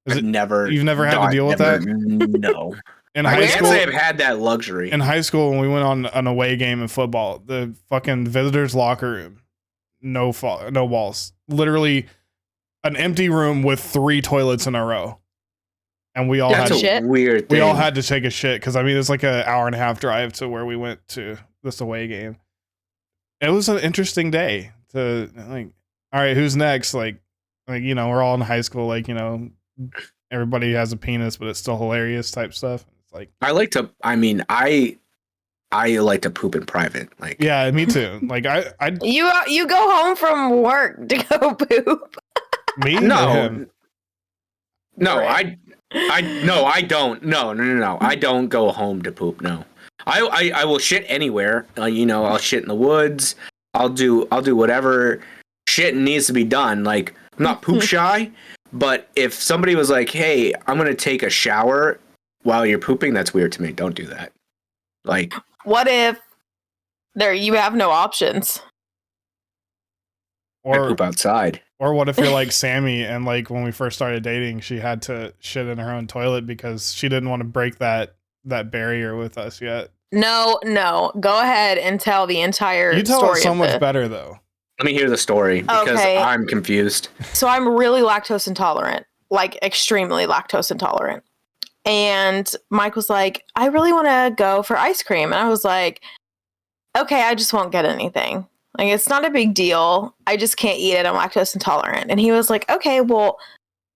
You've never had to deal with that? No. In high school, I've had that luxury. In high school, when we went on an away game in football, the fucking visitors' locker room, no walls, literally an empty room with 3 toilets in a row, and we all had to take a shit because I mean it's like an hour and a half drive to where we went to this away game. It was an interesting day to like. All right, who's next? Like we're all in high school. Like everybody has a penis, but it's still hilarious type stuff. Like I like to poop in private. Like yeah, me too. Like you go home from work to go poop. Me? No, I don't. No. I don't go home to poop. No, I will shit anywhere. I'll shit in the woods. I'll do whatever shit needs to be done. Like I'm not poop shy, but if somebody was like, "Hey, I'm gonna take a shower while you're pooping," that's weird to me. Don't do that. Like, what if you have no options? Or poop outside. Or what if you're like Sammy and like when we first started dating, she had to shit in her own toilet because she didn't want to break that barrier with us yet. No. Go ahead and tell the entire story. You tell it so much better though. Let me hear the story because I'm confused. So I'm really lactose intolerant, like extremely lactose intolerant. And Mike was like, I really want to go for ice cream. And I was like, okay, I just won't get anything. Like, it's not a big deal. I just can't eat it. I'm lactose intolerant. And he was like, okay, well,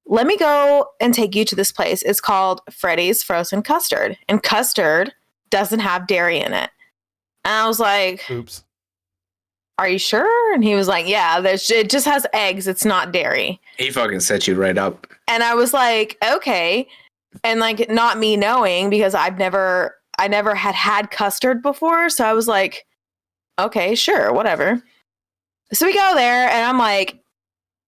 let me go and take you to this place. It's called Freddy's Frozen Custard. And custard doesn't have dairy in it. And I was like, oops. Are you sure? And he was like, yeah, it just has eggs. It's not dairy. He fucking set you right up. And I was like, okay. And like, not me knowing because I never had custard before. So I was like, okay, sure, whatever. So we go there and I'm like,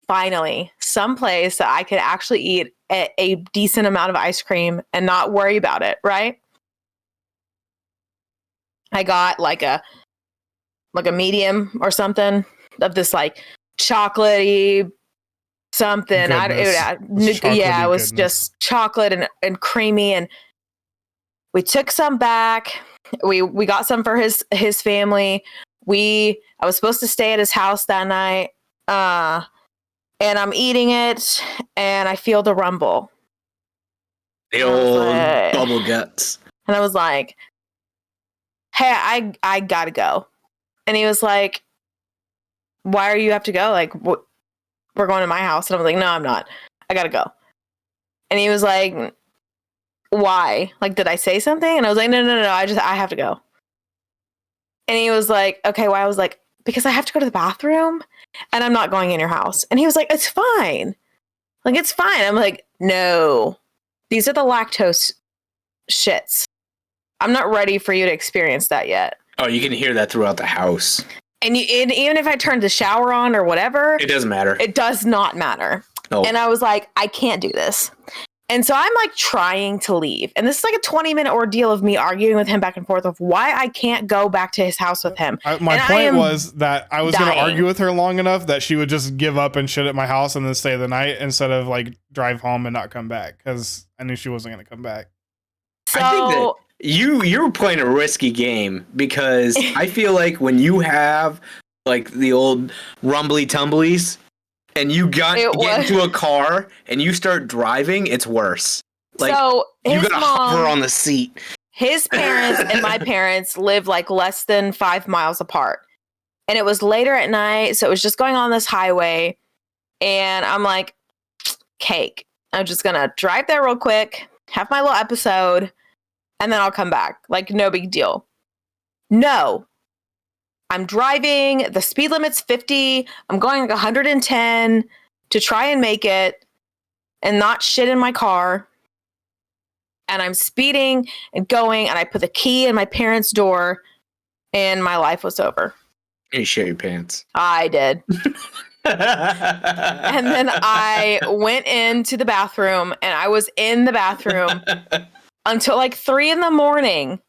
finally, someplace that I could actually eat a decent amount of ice cream and not worry about it, right? I got like a medium or something of this like chocolatey something. It was just chocolate and creamy. And we took some back. We got some for his family. I was supposed to stay at his house that night. And I'm eating it and I feel the rumble. The old bubble guts. And I was like, hey, I gotta go. And he was like, why do you have to go? Like, we're going to my house. And I was like, no, I'm not. I gotta go. And he was like, why? Like, did I say something? And I was like, no. I have to go. And he was like, okay, why? I was like, because I have to go to the bathroom and I'm not going in your house. And he was like, it's fine. Like, it's fine. I'm like, no, these are the lactose shits. I'm not ready for you to experience that yet. Oh, you can hear that throughout the house. And even if I turned the shower on or whatever, it doesn't matter. It does not matter. No. And I was like, I can't do this. And so I'm like trying to leave. And this is like a 20-minute ordeal of me arguing with him back and forth of why I can't go back to his house with him. My point was that I was going to argue with her long enough that she would just give up and shit at my house and then stay the night instead of like drive home and not come back, because I knew she wasn't going to come back. So, I think that you're playing a risky game, because I feel like when you have like the old rumbly tumblies and you get into a car and you start driving, it's worse. Like, so you gotta hover on the seat. His parents and my parents live like less than 5 miles apart. And it was later at night, so it was just going on this highway. And I'm like, cake. I'm just gonna drive there real quick, have my little episode, and then I'll come back. Like, no big deal. No. I'm driving. The speed limit's 50. I'm going like 110 to try and make it and not shit in my car. And I'm speeding and going, and I put the key in my parents' door, and my life was over. You shit your pants. I did. And then I went into the bathroom, and I was in the bathroom until like 3 a.m.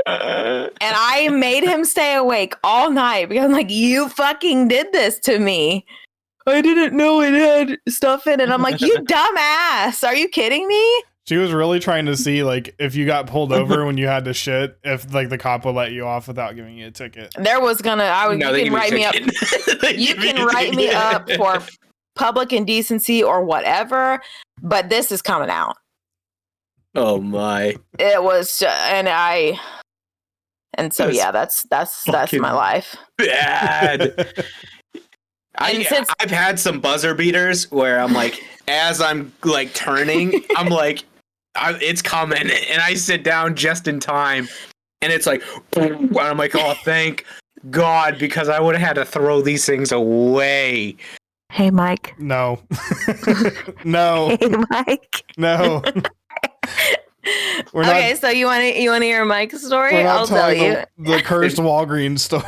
And I made him stay awake all night because I'm like, you fucking did this to me. I didn't know it had stuff in it. I'm like, you dumbass. Are you kidding me? She was really trying to see, like, if you got pulled over when you had to shit, if like the cop would let you off without giving you a ticket. There was you can write me up. You can write me up for public indecency or whatever, but this is coming out. Oh my! It was, and so yeah, that's my life. Bad. I've had some buzzer beaters where I'm like, as I'm like turning, I'm like, it's coming, and I sit down just in time, and it's like, and I'm like, oh, thank God, because I would have had to throw these things away. Hey, Mike. No. No. Hey, Mike. No. Okay, so you want to hear Mike's story? I'll tell you the cursed Walgreens story.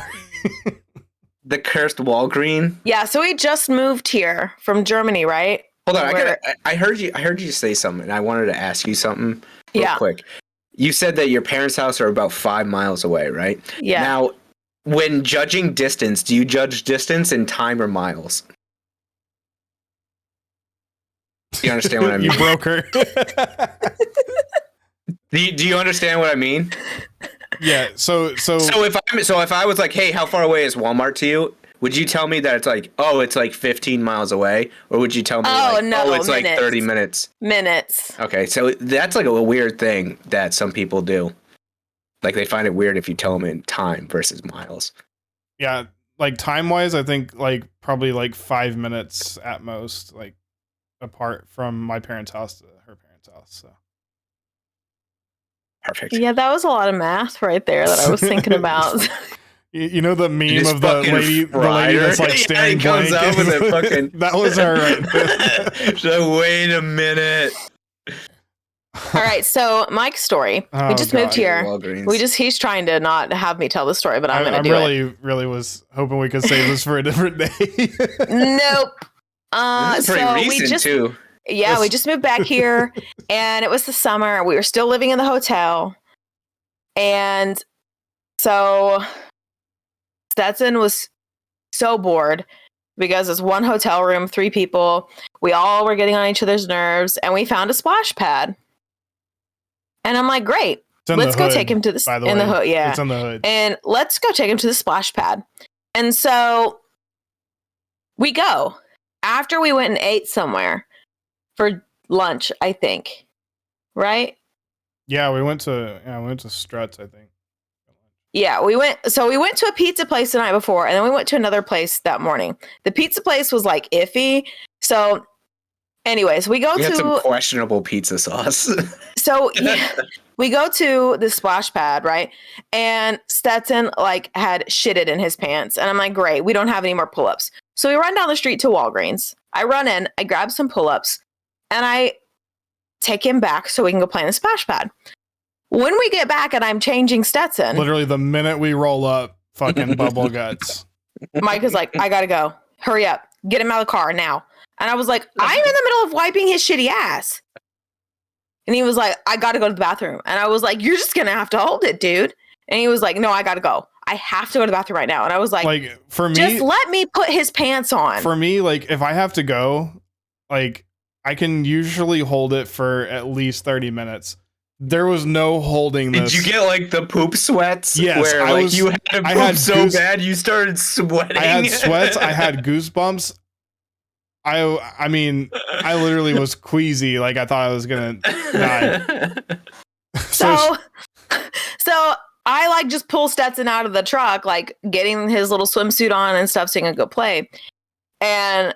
The cursed Walgreens. Yeah, so we just moved here from Germany, right? Hold on, I heard you say something, and I wanted to ask you something real quick. You said that your parents' house are about 5 miles away, right? Yeah. Now, when judging distance, do you judge distance in time or miles? Do you understand what I mean? You broke her. Do you understand what I mean? Yeah. So if I was like, hey, how far away is Walmart to you? Would you tell me that it's like, oh, it's like 15 miles away? Or would you tell me it's like 30 minutes? Minutes. Okay, so that's like a weird thing that some people do. Like, they find it weird if you tell them in time versus miles. Yeah, like time-wise, I think like probably like 5 minutes at most, like apart from my parents' house to her parents' house. So. Perfect. Yeah, that was a lot of math right there that I was thinking about. You know the meme of the lady that's like staring blank? Out with it fucking... That was her right there. So wait a minute. All right, so Mike's story. We just moved here. He's trying to not have me tell the story, but I'm going to do it. I really was hoping we could save this for a different day. Nope. This is pretty recent too. Yeah, we just moved back here, and it was the summer. We were still living in the hotel, and so Stetson was so bored because it's one hotel room, 3 people. We all were getting on each other's nerves, and we found a splash pad. And I'm like, great. Let's go take him to the hood. Yeah, it's in the hood. And let's go take him to the splash pad. And so we go after we went and ate somewhere for lunch, I think. Right? Yeah, we went to Struts, I think. Yeah, we went to a pizza place the night before, and then we went to another place that morning. The pizza place was like iffy. So anyways, we had some questionable pizza sauce. So we go to the splash pad, right? And Stetson like had shitted in his pants. And I'm like, great, we don't have any more pull-ups. So we run down the street to Walgreens. I run in, I grab some pull-ups, and I take him back so we can go play in the splash pad. When we get back and I'm changing Stetson, literally the minute we roll up, fucking bubble guts. Mike is like, I gotta go. Hurry up. Get him out of the car now. And I was like, I'm in the middle of wiping his shitty ass. And he was like, I gotta go to the bathroom. And I was like, you're just gonna have to hold it, dude. And he was like, no, I gotta go. I have to go to the bathroom right now. And I was like for me, just let me put his pants on. For me, like if I have to go, like I can usually hold it for at least 30 minutes. There was no holding this. Did you get like the poop sweats? Yes, where you had to poop so bad you started sweating. I had sweats. I had goosebumps. I mean, I literally was queasy. Like I thought I was gonna die. So I like just pull Stetson out of the truck, like getting his little swimsuit on and stuff so he can go play. And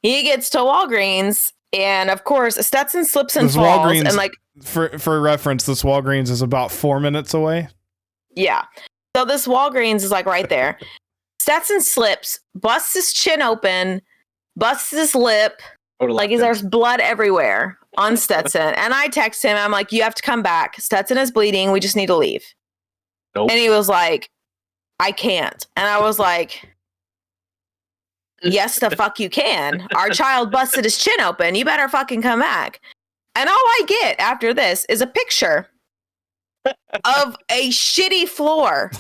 he gets to Walgreens, and of course Stetson slips and falls. Walgreens, and like for reference, this Walgreens is about 4 minutes away. Yeah. So this Walgreens is like right there. Stetson slips, busts his chin open, busts his lip, like there's blood everywhere on Stetson. And I text him, I'm like, you have to come back. Stetson is bleeding. We just need to leave. Nope. And he was like, I can't. And I was like, yes, the fuck you can. Our child busted his chin open. You better fucking come back. And all I get after this is a picture of a shitty floor.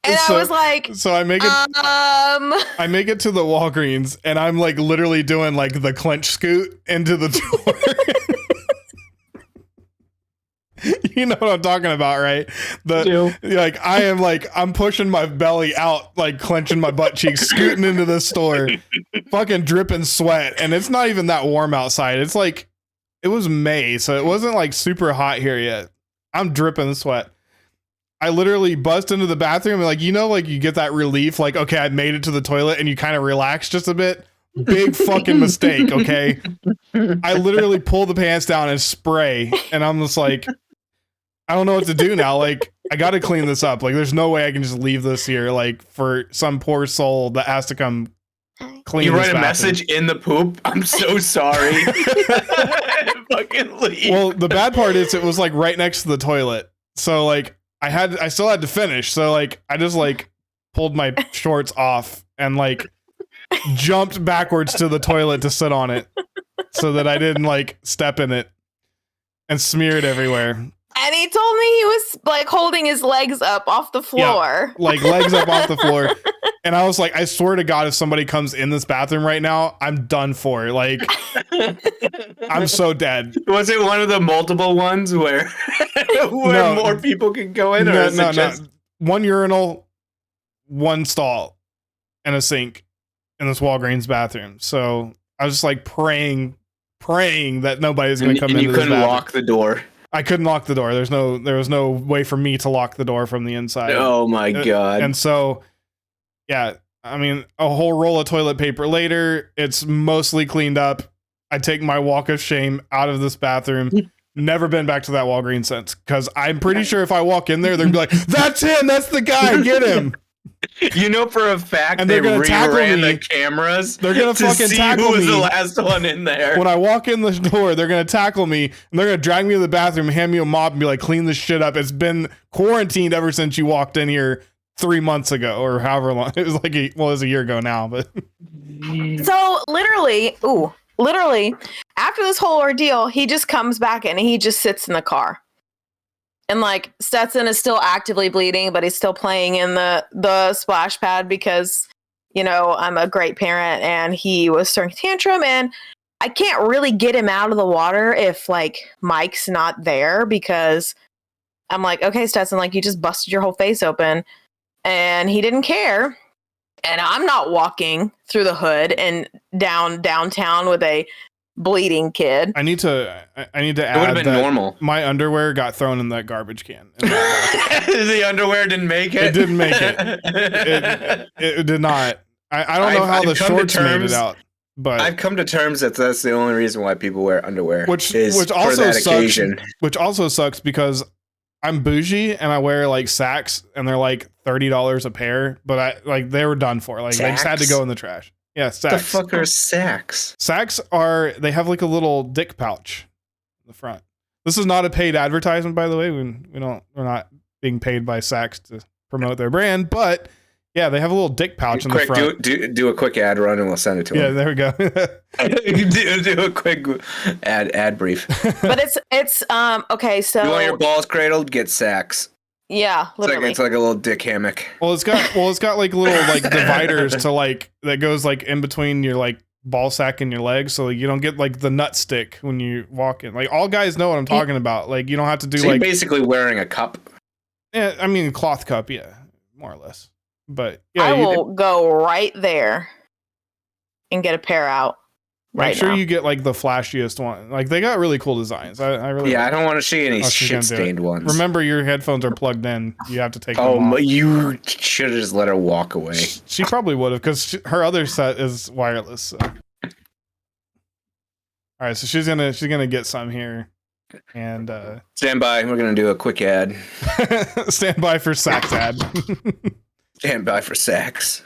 And I was like, so I make it I make it to the Walgreens, and I'm like literally doing like the clench scoot into the door. You know what I'm talking about, right? I'm pushing my belly out, like clenching my butt cheeks, scooting into the store, fucking dripping sweat. And it's not even that warm outside. It's like, it was May, so it wasn't like super hot here yet. I'm dripping sweat. I literally bust into the bathroom and like, like you get that relief, like, okay, I made it to the toilet, and you kind of relax just a bit. Big fucking mistake, okay? I literally pull the pants down and spray, and I'm just like, I don't know what to do now. Like, I got to clean this up. Like, there's no way I can just leave this here, like, for some poor soul that has to come clean. You write a message in the poop. I'm so sorry. Fucking leave. Well, the bad part is it was like right next to the toilet, so like I still had to finish. So like I just like pulled my shorts off and like jumped backwards to the toilet to sit on it, so that I didn't like step in it and smear it everywhere. And he told me he was like holding his legs up off the floor. Yeah, like legs up off the floor. And I was like, I swear to God, if somebody comes in this bathroom right now, I'm done for. Like, I'm so dead. Was it one of the multiple ones where more people can go in? Or no. One urinal, one stall, and a sink in this Walgreens bathroom. So I was just like praying that nobody's going to come in. And you couldn't lock the door. I couldn't lock the door. There was no way for me to lock the door from the inside. Oh my God. And so, yeah, I mean, a whole roll of toilet paper later, it's mostly cleaned up. I take my walk of shame out of this bathroom. Never been back to that Walgreens since, because I'm pretty sure if I walk in there, they're gonna be like, that's him, that's the guy, get him. You know for a fact and they gonna reran the cameras. They're gonna fucking tackle me. Who was the last one in there? When I walk in the door, they're gonna tackle me, and they're gonna drag me to the bathroom, hand me a mop, and be like, "Clean this shit up." It's been quarantined ever since you walked in here 3 months ago, or however long. It was like it was a year ago now, but. So literally, after this whole ordeal, he just comes back and he just sits in the car. And like Stetson is still actively bleeding, but he's still playing in the splash pad because, I'm a great parent and he was throwing a tantrum, and I can't really get him out of the water if like Mike's not there, because I'm like, okay, Stetson, like you just busted your whole face open, and he didn't care. And I'm not walking through the hood and downtown with a bleeding kid. I need to add it would have been normal. My underwear got thrown in that garbage can. The underwear didn't make it. It didn't make it. It did not. I don't know how the shorts made it out, but I've come to terms that that's the only reason why people wear underwear. Which also sucks. occasion. Which also sucks because I'm bougie and I wear like Saks and they're like $30 a pair, but they were done for. Like they just had to go in the trash. Yeah, Saks. The fuck are Saks? Saks they have like a little dick pouch in the front. This is not a paid advertisement, by the way. We're not being paid by Saks to promote their brand, but yeah, they have a little dick pouch in the front. Do a quick ad run and we'll send it to them. Yeah, there we go. do a quick ad brief. But it's okay. So you want your balls cradled? Get Saks. Yeah, literally. It's like a little dick hammock. Well, it's got like little like dividers to like that goes like in between your like ball sack and your legs, so you don't get like the nut stick when you walk in. Like all guys know what I'm talking about. Like you don't have to do you're basically wearing a cup. Yeah, I mean cloth cup, yeah, more or less. But yeah, I will go right there and get a pair out. Make sure you get like the flashiest one. Like they got really cool designs. I really I don't want to see any shit stained ones. Remember, your headphones are plugged in. You have to take them off. You should have just let her walk away. She probably would have because her other set is wireless. So. All right, so she's gonna get some here, and stand by. We're gonna do a quick ad. Stand by for Saks ad. Stand by for Saks.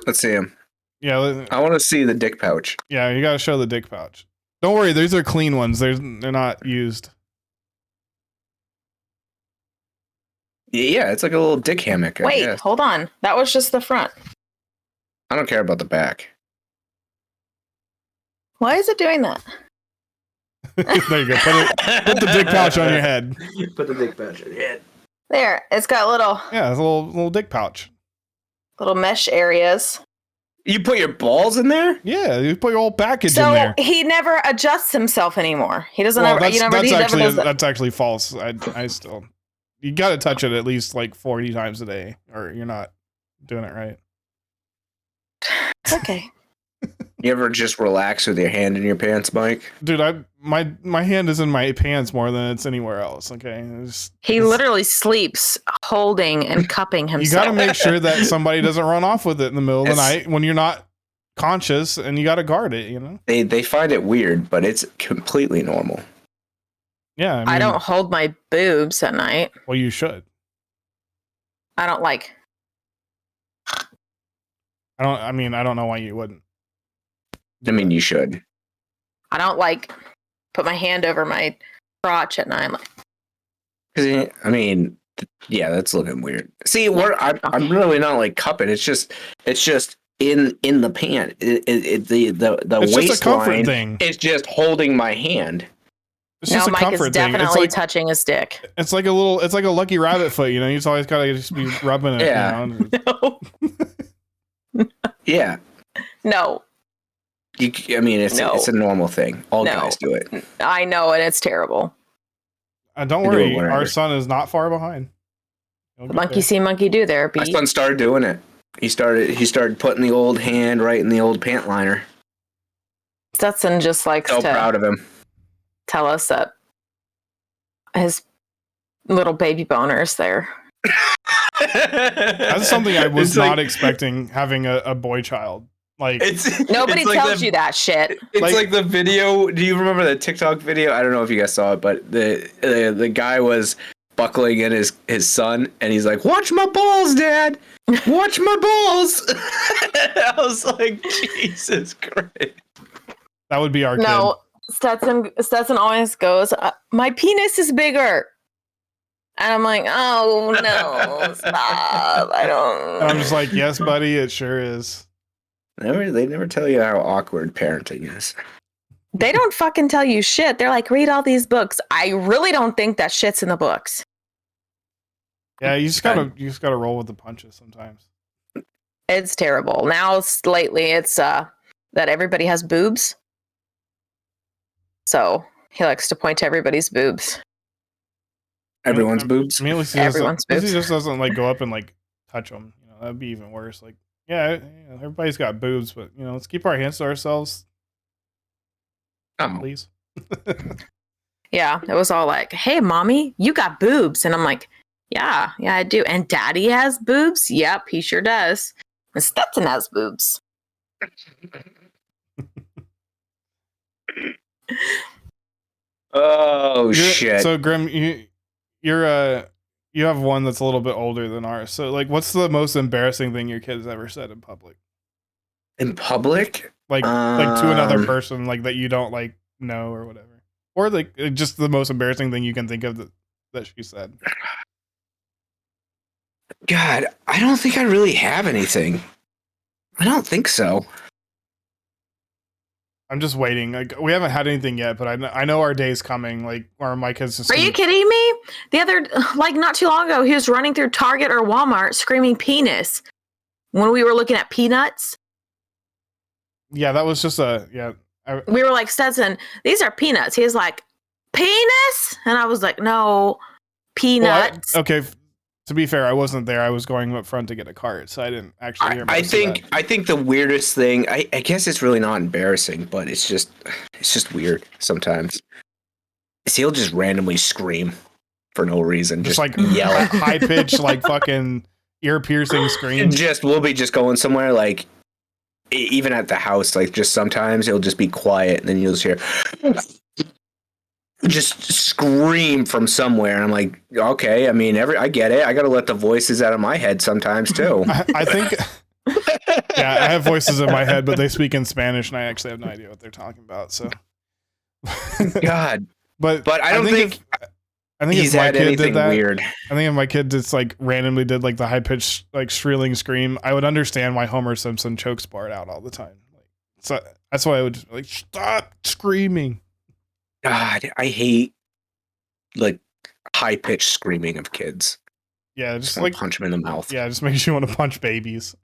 Let's see him. Yeah, I want to see the dick pouch. Yeah, you gotta show the dick pouch. Don't worry, these are clean ones. They're not used. Yeah, it's like a little dick hammock. Wait, hold on. That was just the front. I don't care about the back. Why is it doing that? There you go. Put the dick pouch on your head. Put the dick pouch on your head. There, it's got little. Yeah, it's a little dick pouch. Little mesh areas. You put your balls in there? Yeah, you put your whole package in there. So he never adjusts himself anymore. He doesn't ever. That's actually false. I still. You got to touch it at least like 40 times a day, or you're not doing it right. Okay. You ever just relax with your hand in your pants, Mike? Dude, my hand is in my pants more than it's anywhere else. Okay, he literally sleeps holding and cupping himself. You got to make sure that somebody doesn't run off with it in the middle of the night when you're not conscious, and you got to guard it. You know, they find it weird, but it's completely normal. Yeah, I don't hold my boobs at night. Well, you should. I don't like. I don't know why you wouldn't. You should. I don't like put my hand over my crotch at night. Yeah, that's looking weird. See, I'm really not like cupping. It's just in the pant. The waistline thing. It's just holding my hand. It's just a Mike comfort is definitely thing. touching his dick. It's like a lucky rabbit foot. You know, you just always gotta just be rubbing it. Yeah. You know? No. Yeah. No. It's a normal thing. All guys do it. I know, and it's terrible. Don't worry, our son is not far behind. Monkey see, monkey do there. My son started doing it. He started putting the old hand right in the old pant liner. Stetson just likes to proud of him. Tell us that his little baby boner is there. That's something I was not expecting, having a boy child. Like nobody tells you that shit. It's like the video. Do you remember the TikTok video? I don't know if you guys saw it, but the guy was buckling in his son, and he's like, "Watch my balls, Dad. Watch my balls." I was like, Jesus Christ. That would be our kid. No, Stetson always goes, "My penis is bigger." And I'm like, "Oh no, stop. I don't." And I'm just like, "Yes, buddy, it sure is." They never tell you how awkward parenting is. They don't fucking tell you shit. They're like, read all these books. I really don't think that shit's in the books. Yeah, you just gotta roll with the punches sometimes. It's terrible. Now lately it's that everybody has boobs. So he likes to point to everybody's boobs. Everyone's boobs? I mean, everyone's boobs. He just doesn't like go up and like touch them. You know, that'd be even worse. Like, yeah, everybody's got boobs, but you know, let's keep our hands to ourselves. Please. Yeah, it was all like, "Hey, mommy, you got boobs," and I'm like, "Yeah, I do." And Daddy has boobs. Yep, he sure does. And Stetson has boobs. Oh shit! So Grim, you have one that's a little bit older than ours. So like, what's the most embarrassing thing your kid's ever said in public? In public, like to another person, like that you don't like know or whatever, or like just the most embarrassing thing you can think of that she said. God, I don't think I really have anything. I don't think so. I'm just waiting. Like we haven't had anything yet, but I know our day's coming. Like where my kids just. Are you kidding me? The other, like not too long ago, he was running through Target or Walmart screaming penis when we were looking at peanuts. Yeah, that was just we were like, Stetson, these are peanuts. He was like, penis? And I was like, no, peanuts. Well, okay, to be fair, I wasn't there. I was going up front to get a cart, so I didn't actually hear I think the weirdest thing, I guess it's really not embarrassing, but it's just weird sometimes. Is he'll just randomly scream for no reason. Just like yell at high pitch, like fucking ear piercing scream. We'll be just going somewhere, like even at the house, like just sometimes he'll just be quiet and then you'll just hear just scream from somewhere, and I'm like, okay, I mean, I get it. I got to let the voices out of my head sometimes too. I think, yeah, I have voices in my head, but they speak in Spanish, and I actually have no idea what they're talking about. So, God, but I don't think. I think he's if my had kid anything did that, weird. I think if my kid just like randomly did like the high pitched like shrilling scream, I would understand why Homer Simpson chokes Bart out all the time. Like, so that's why I would just, like, stop screaming. God, I hate like high pitched screaming of kids. Yeah, just like punch them in the mouth. Yeah, it just makes you want to punch babies.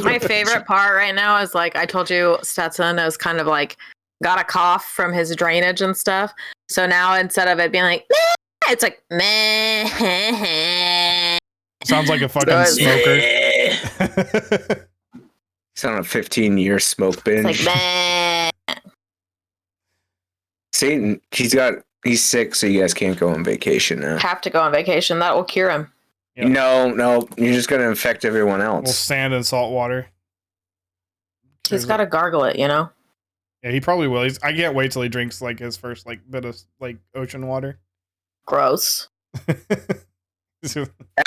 My favorite part right now is like I told you, Stetson is kind of like got a cough from his drainage and stuff. So now instead of it being like meh, it's like meh. Sounds like a fucking smoker. He's on a 15-year smoke binge. It's like meh. Satan, he's sick, so you guys can't go on vacation now. Have to go on vacation. That will cure him. Yep. No, you're just gonna infect everyone else. Well, sand and salt water. He's got to gargle it, you know. Yeah, he probably will. I can't wait till he drinks like his first like bit of like ocean water. Gross.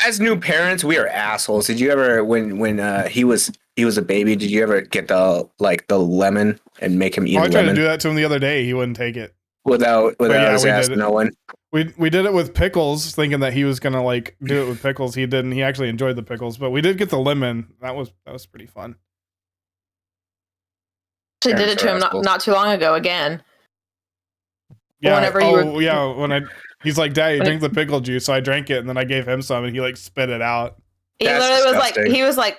As new parents, we are assholes. Did you ever, when he was a baby, did you ever get the lemon and make him eat? I tried to do that to him the other day. He wouldn't take it without his ass knowing. We did it with pickles, thinking that he was gonna like do it with pickles. He didn't. He actually enjoyed the pickles, but we did get the lemon. That was pretty fun. Actually, did it to him not too long ago again. Yeah. He's like, Daddy, drink the pickle juice. So I drank it, and then I gave him some, and he like spit it out. He literally was like,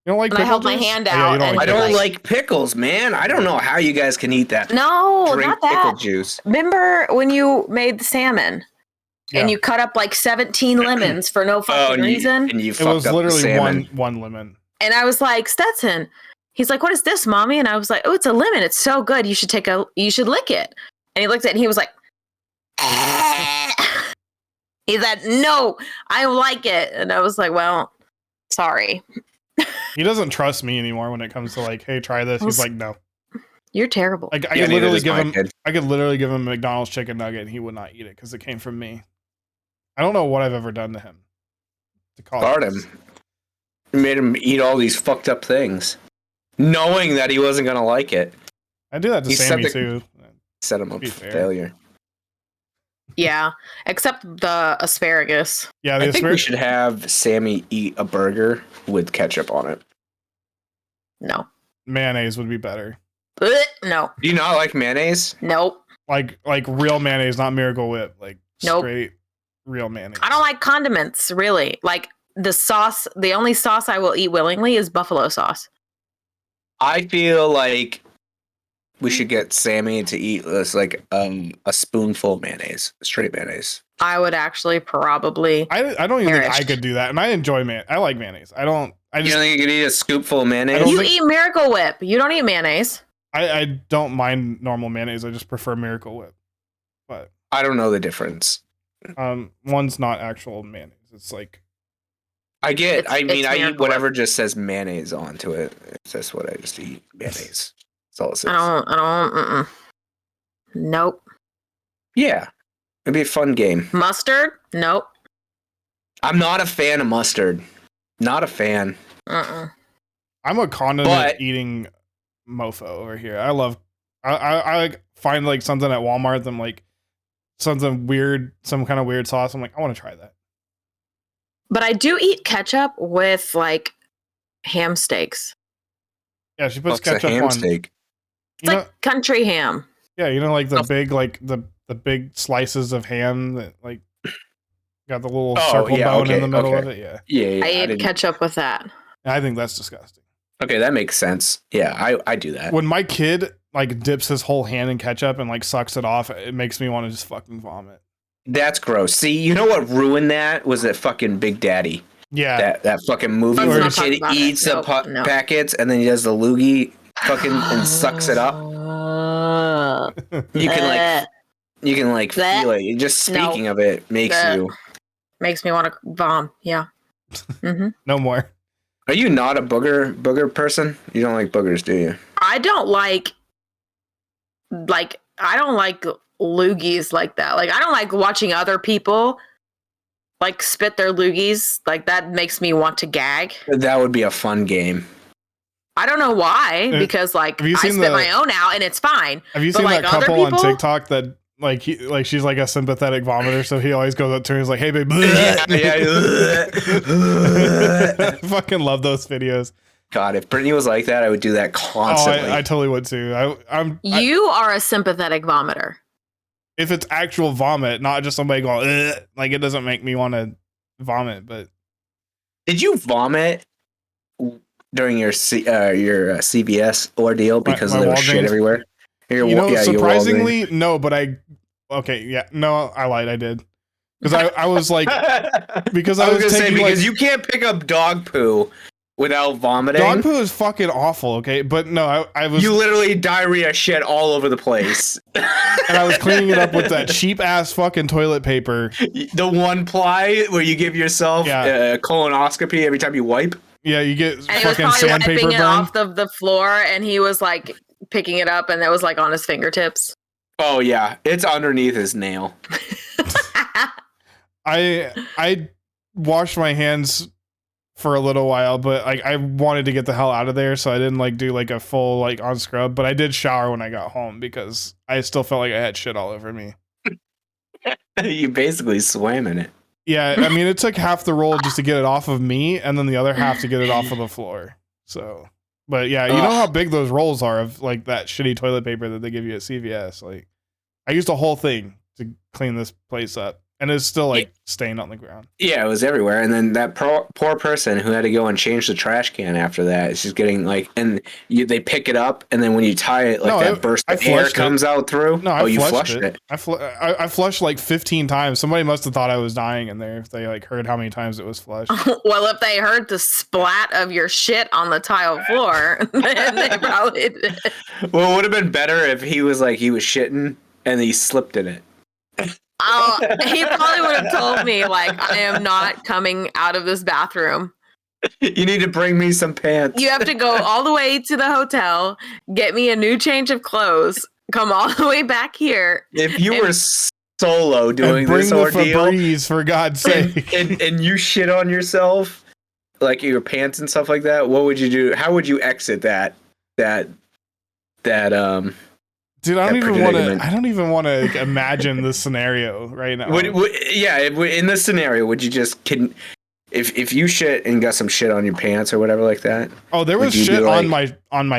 you don't like pickle juice? I held my hand out. I don't like pickles, man. I don't know how you guys can eat that. No, drink not that. Pickle juice. Remember when you made the salmon? Yeah. And you cut up like 17 lemons for no fucking reason? And you it was literally one lemon. And I was like, Stetson. He's like, what is this, Mommy? And I was like, oh, it's a lemon. It's so good. You should lick it. And he looked at it and he was like, he said, no, I don't like it. And I was like, well, sorry. He doesn't trust me anymore when it comes to like, hey, try this. He's like, no. You're terrible. Like I could literally give him a McDonald's chicken nugget and he would not eat it because it came from me. I don't know what I've ever done to him. Scarred him. You made him eat all these fucked up things, knowing that he wasn't gonna like it. I do that to Sammy too. Set him up for failure. Yeah, except the asparagus. Yeah, I think we should have Sammy eat a burger with ketchup on it. No. Mayonnaise would be better. No. Do you not like mayonnaise? Nope. Like real mayonnaise, not Miracle Whip. Like straight real mayonnaise. I don't like condiments, really. Like the sauce, the only sauce I will eat willingly is buffalo sauce. I feel like we should get Sammy to eat this like a spoonful of mayonnaise, straight mayonnaise. I would actually probably. I don't even think I could do that, and I enjoy I like mayonnaise. You don't think you could eat a scoopful of mayonnaise? You eat Miracle Whip. You don't eat mayonnaise. I don't mind normal mayonnaise. I just prefer Miracle Whip. But I don't know the difference. One's not actual mayonnaise. It's like I eat whatever just says mayonnaise onto it. That's what I just eat. Mayonnaise. That's all it says. I don't. Nope. Yeah, it'd be a fun game. Mustard? Nope. I'm not a fan of mustard. Not a fan. I'm a condiment eating mofo over here. I love. I like find like something at Walmart. I'm like something weird, some kind of weird sauce. I'm like, I want to try that. But I do eat ketchup with like ham steaks. Yeah, she puts ketchup ham on steak. It's like country ham. Yeah, you know, like the big, like the big slices of ham that like got the little circle bone in the middle of it. Yeah. Yeah. I eat ketchup with that. I think that's disgusting. Okay, that makes sense. Yeah, I do that. When my kid like dips his whole hand in ketchup and like sucks it off, it makes me want to just fucking vomit. That's gross. See, you know what ruined that was that fucking Big Daddy. Yeah. That fucking movie where the kid eats the packets and then he does the loogie fucking and sucks it up. You can like feel it. Just speaking of it makes me want to vom. Yeah. Mm-hmm. No more. Are you not a booger person? You don't like boogers, do you? I don't like loogies like that. Like I don't like watching other people like spit their loogies. Like that makes me want to gag. That would be a fun game. I don't know why, because like I spit my own out and it's fine. Have you seen that couple on TikTok that like she's like a sympathetic vomiter, so he always goes up to her and is like, "Hey babe." I fucking love those videos. God, if Brittany was like that, I would do that constantly. I totally would too. You are a sympathetic vomiter. If it's actual vomit, not just somebody going, ugh, like it doesn't make me want to vomit. But did you vomit during your CVS ordeal because there was shit everywhere? Surprisingly, no. But I lied. I did because I was like because I was gonna say because you can't pick up dog poo without vomiting. Dog poo is fucking awful, okay? But no, I was... You literally diarrhea shit all over the place. And I was cleaning it up with that cheap-ass fucking toilet paper. The 1-ply where you give yourself a colonoscopy every time you wipe? Yeah, you get and fucking sandpaper wiping burn. It off the floor, and he was like picking it up, and it was like on his fingertips. Oh, yeah. It's underneath his nail. I washed my hands for a little while, but like I wanted to get the hell out of there, so I didn't like do like a full like on scrub, but I did shower when I got home because I still felt like I had shit all over me. You basically swam in it. Yeah, I mean it took half the roll just to get it off of me and then the other half to get it off of the floor. So, but yeah, you know how big those rolls are of like that shitty toilet paper that they give you at CVS. Like I used a whole thing to clean this place up. And it's still like stained on the ground. Yeah, it was everywhere. And then that poor person who had to go and change the trash can after that is just getting like, and they pick it up, and then when you tie it, like that burst of air comes out through. No, you flushed it. I flushed like 15 times. Somebody must have thought I was dying in there if they like heard how many times it was flushed. Well, if they heard the splat of your shit on the tile floor, then they probably did. Well, it would have been better if he was shitting and he slipped in it. Oh, he probably would have told me, like, I am not coming out of this bathroom. You need to bring me some pants. You have to go all the way to the hotel, get me a new change of clothes, come all the way back here. If you were solo doing this ordeal, Febreze, for God's sake, and you shit on yourself, like your pants and stuff like that, what would you do? How would you exit that Dude, I don't even want to imagine this scenario right now. In this scenario, would you just if you shit and got some shit on your pants or whatever like that? Oh, there was shit on my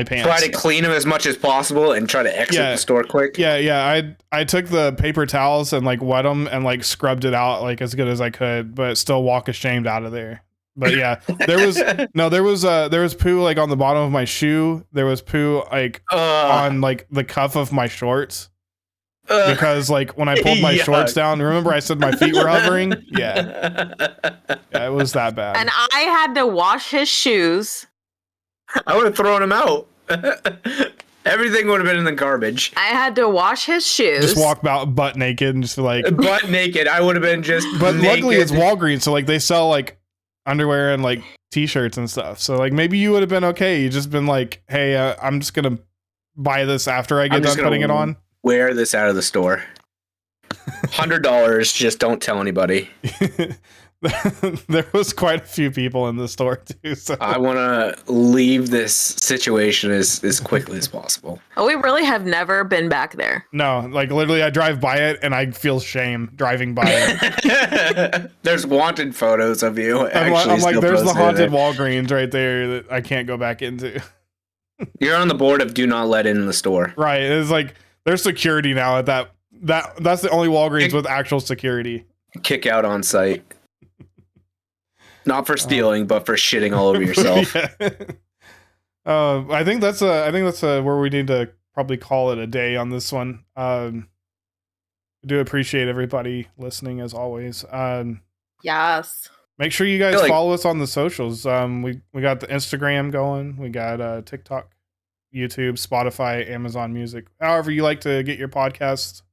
pants. Try to clean them as much as possible and try to exit the store quick. Yeah. I took the paper towels and like wet them and like scrubbed it out like as good as I could, but still walk ashamed out of there. But yeah, there was poo like on the bottom of my shoe. There was poo like on like the cuff of my shorts. Because like when I pulled my shorts down, remember I said my feet were hovering? Yeah, it was that bad. And I had to wash his shoes. I would have thrown him out. Everything would have been in the garbage. I had to wash his shoes. Just walk about butt naked and just like butt naked. I would have been just. But naked. Luckily it's Walgreens, so like they sell like underwear and like t-shirts and stuff. So like maybe you would have been okay. You just been like, hey, I'm just gonna buy this after I get done putting it on. Wear this out of the store. $100. Just don't tell anybody. There was quite a few people in the store too. So I want to leave this situation as quickly as possible. Oh, we really have never been back there. No, like literally, I drive by it and I feel shame driving by it. There's wanted photos of you. I'm like, there's the haunted Walgreens right there that I can't go back into. You're on the board of do not let in the store. Right. It's like there's security now at that's the only Walgreens with actual security. Kick out on site. Not for stealing, but for shitting all over yourself. Yeah. I think that's where we need to probably call it a day on this one. I do appreciate everybody listening as always. Yes. Make sure you guys follow us on the socials. We got the Instagram going. We got TikTok, YouTube, Spotify, Amazon Music. However you like to get your podcast.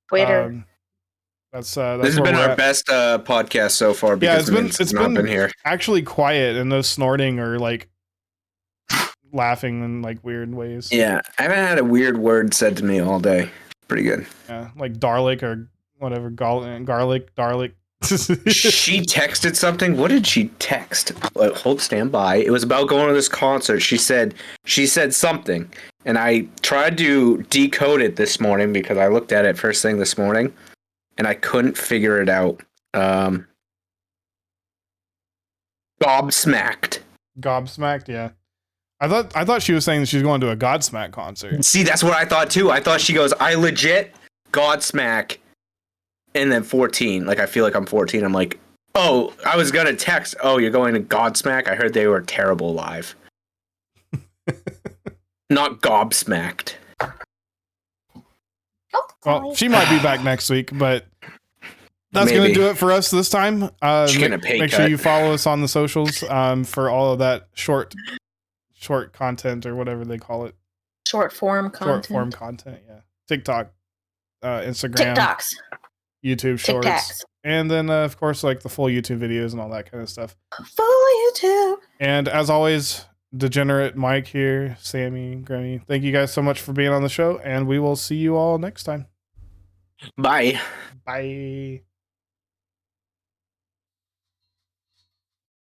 Twitter. That's this has been our best podcast so far. Because it's been here. Actually quiet and no snorting or like laughing in like weird ways. Yeah, I haven't had a weird word said to me all day. Pretty good. Yeah, like Darlick or whatever. Garlic. She texted something. What did she text? Hold standby. It was about going to this concert. She said something, and I tried to decode it this morning because I looked at it first thing this morning. And I couldn't figure it out. Gobsmacked. Gobsmacked, yeah. I thought she was saying that she was going to a Godsmack concert. See, that's what I thought too. I thought she goes, I legit Godsmack, and then 14. Like I feel like I'm 14. I'm like, oh, I was gonna text. Oh, you're going to Godsmack? I heard they were terrible live. Not gobsmacked. Well, she might be back next week, but that's going to do it for us this time. Make sure you follow us on the socials for all of that short content or whatever they call it. Short form content, yeah. TikTok, Instagram, TikToks, YouTube Shorts, and then of course like the full YouTube videos and all that kind of stuff. Full YouTube. And as always, Degenerate Mike here, Sammy, Grimmy. Thank you guys so much for being on the show, and we will see you all next time. Bye. Bye.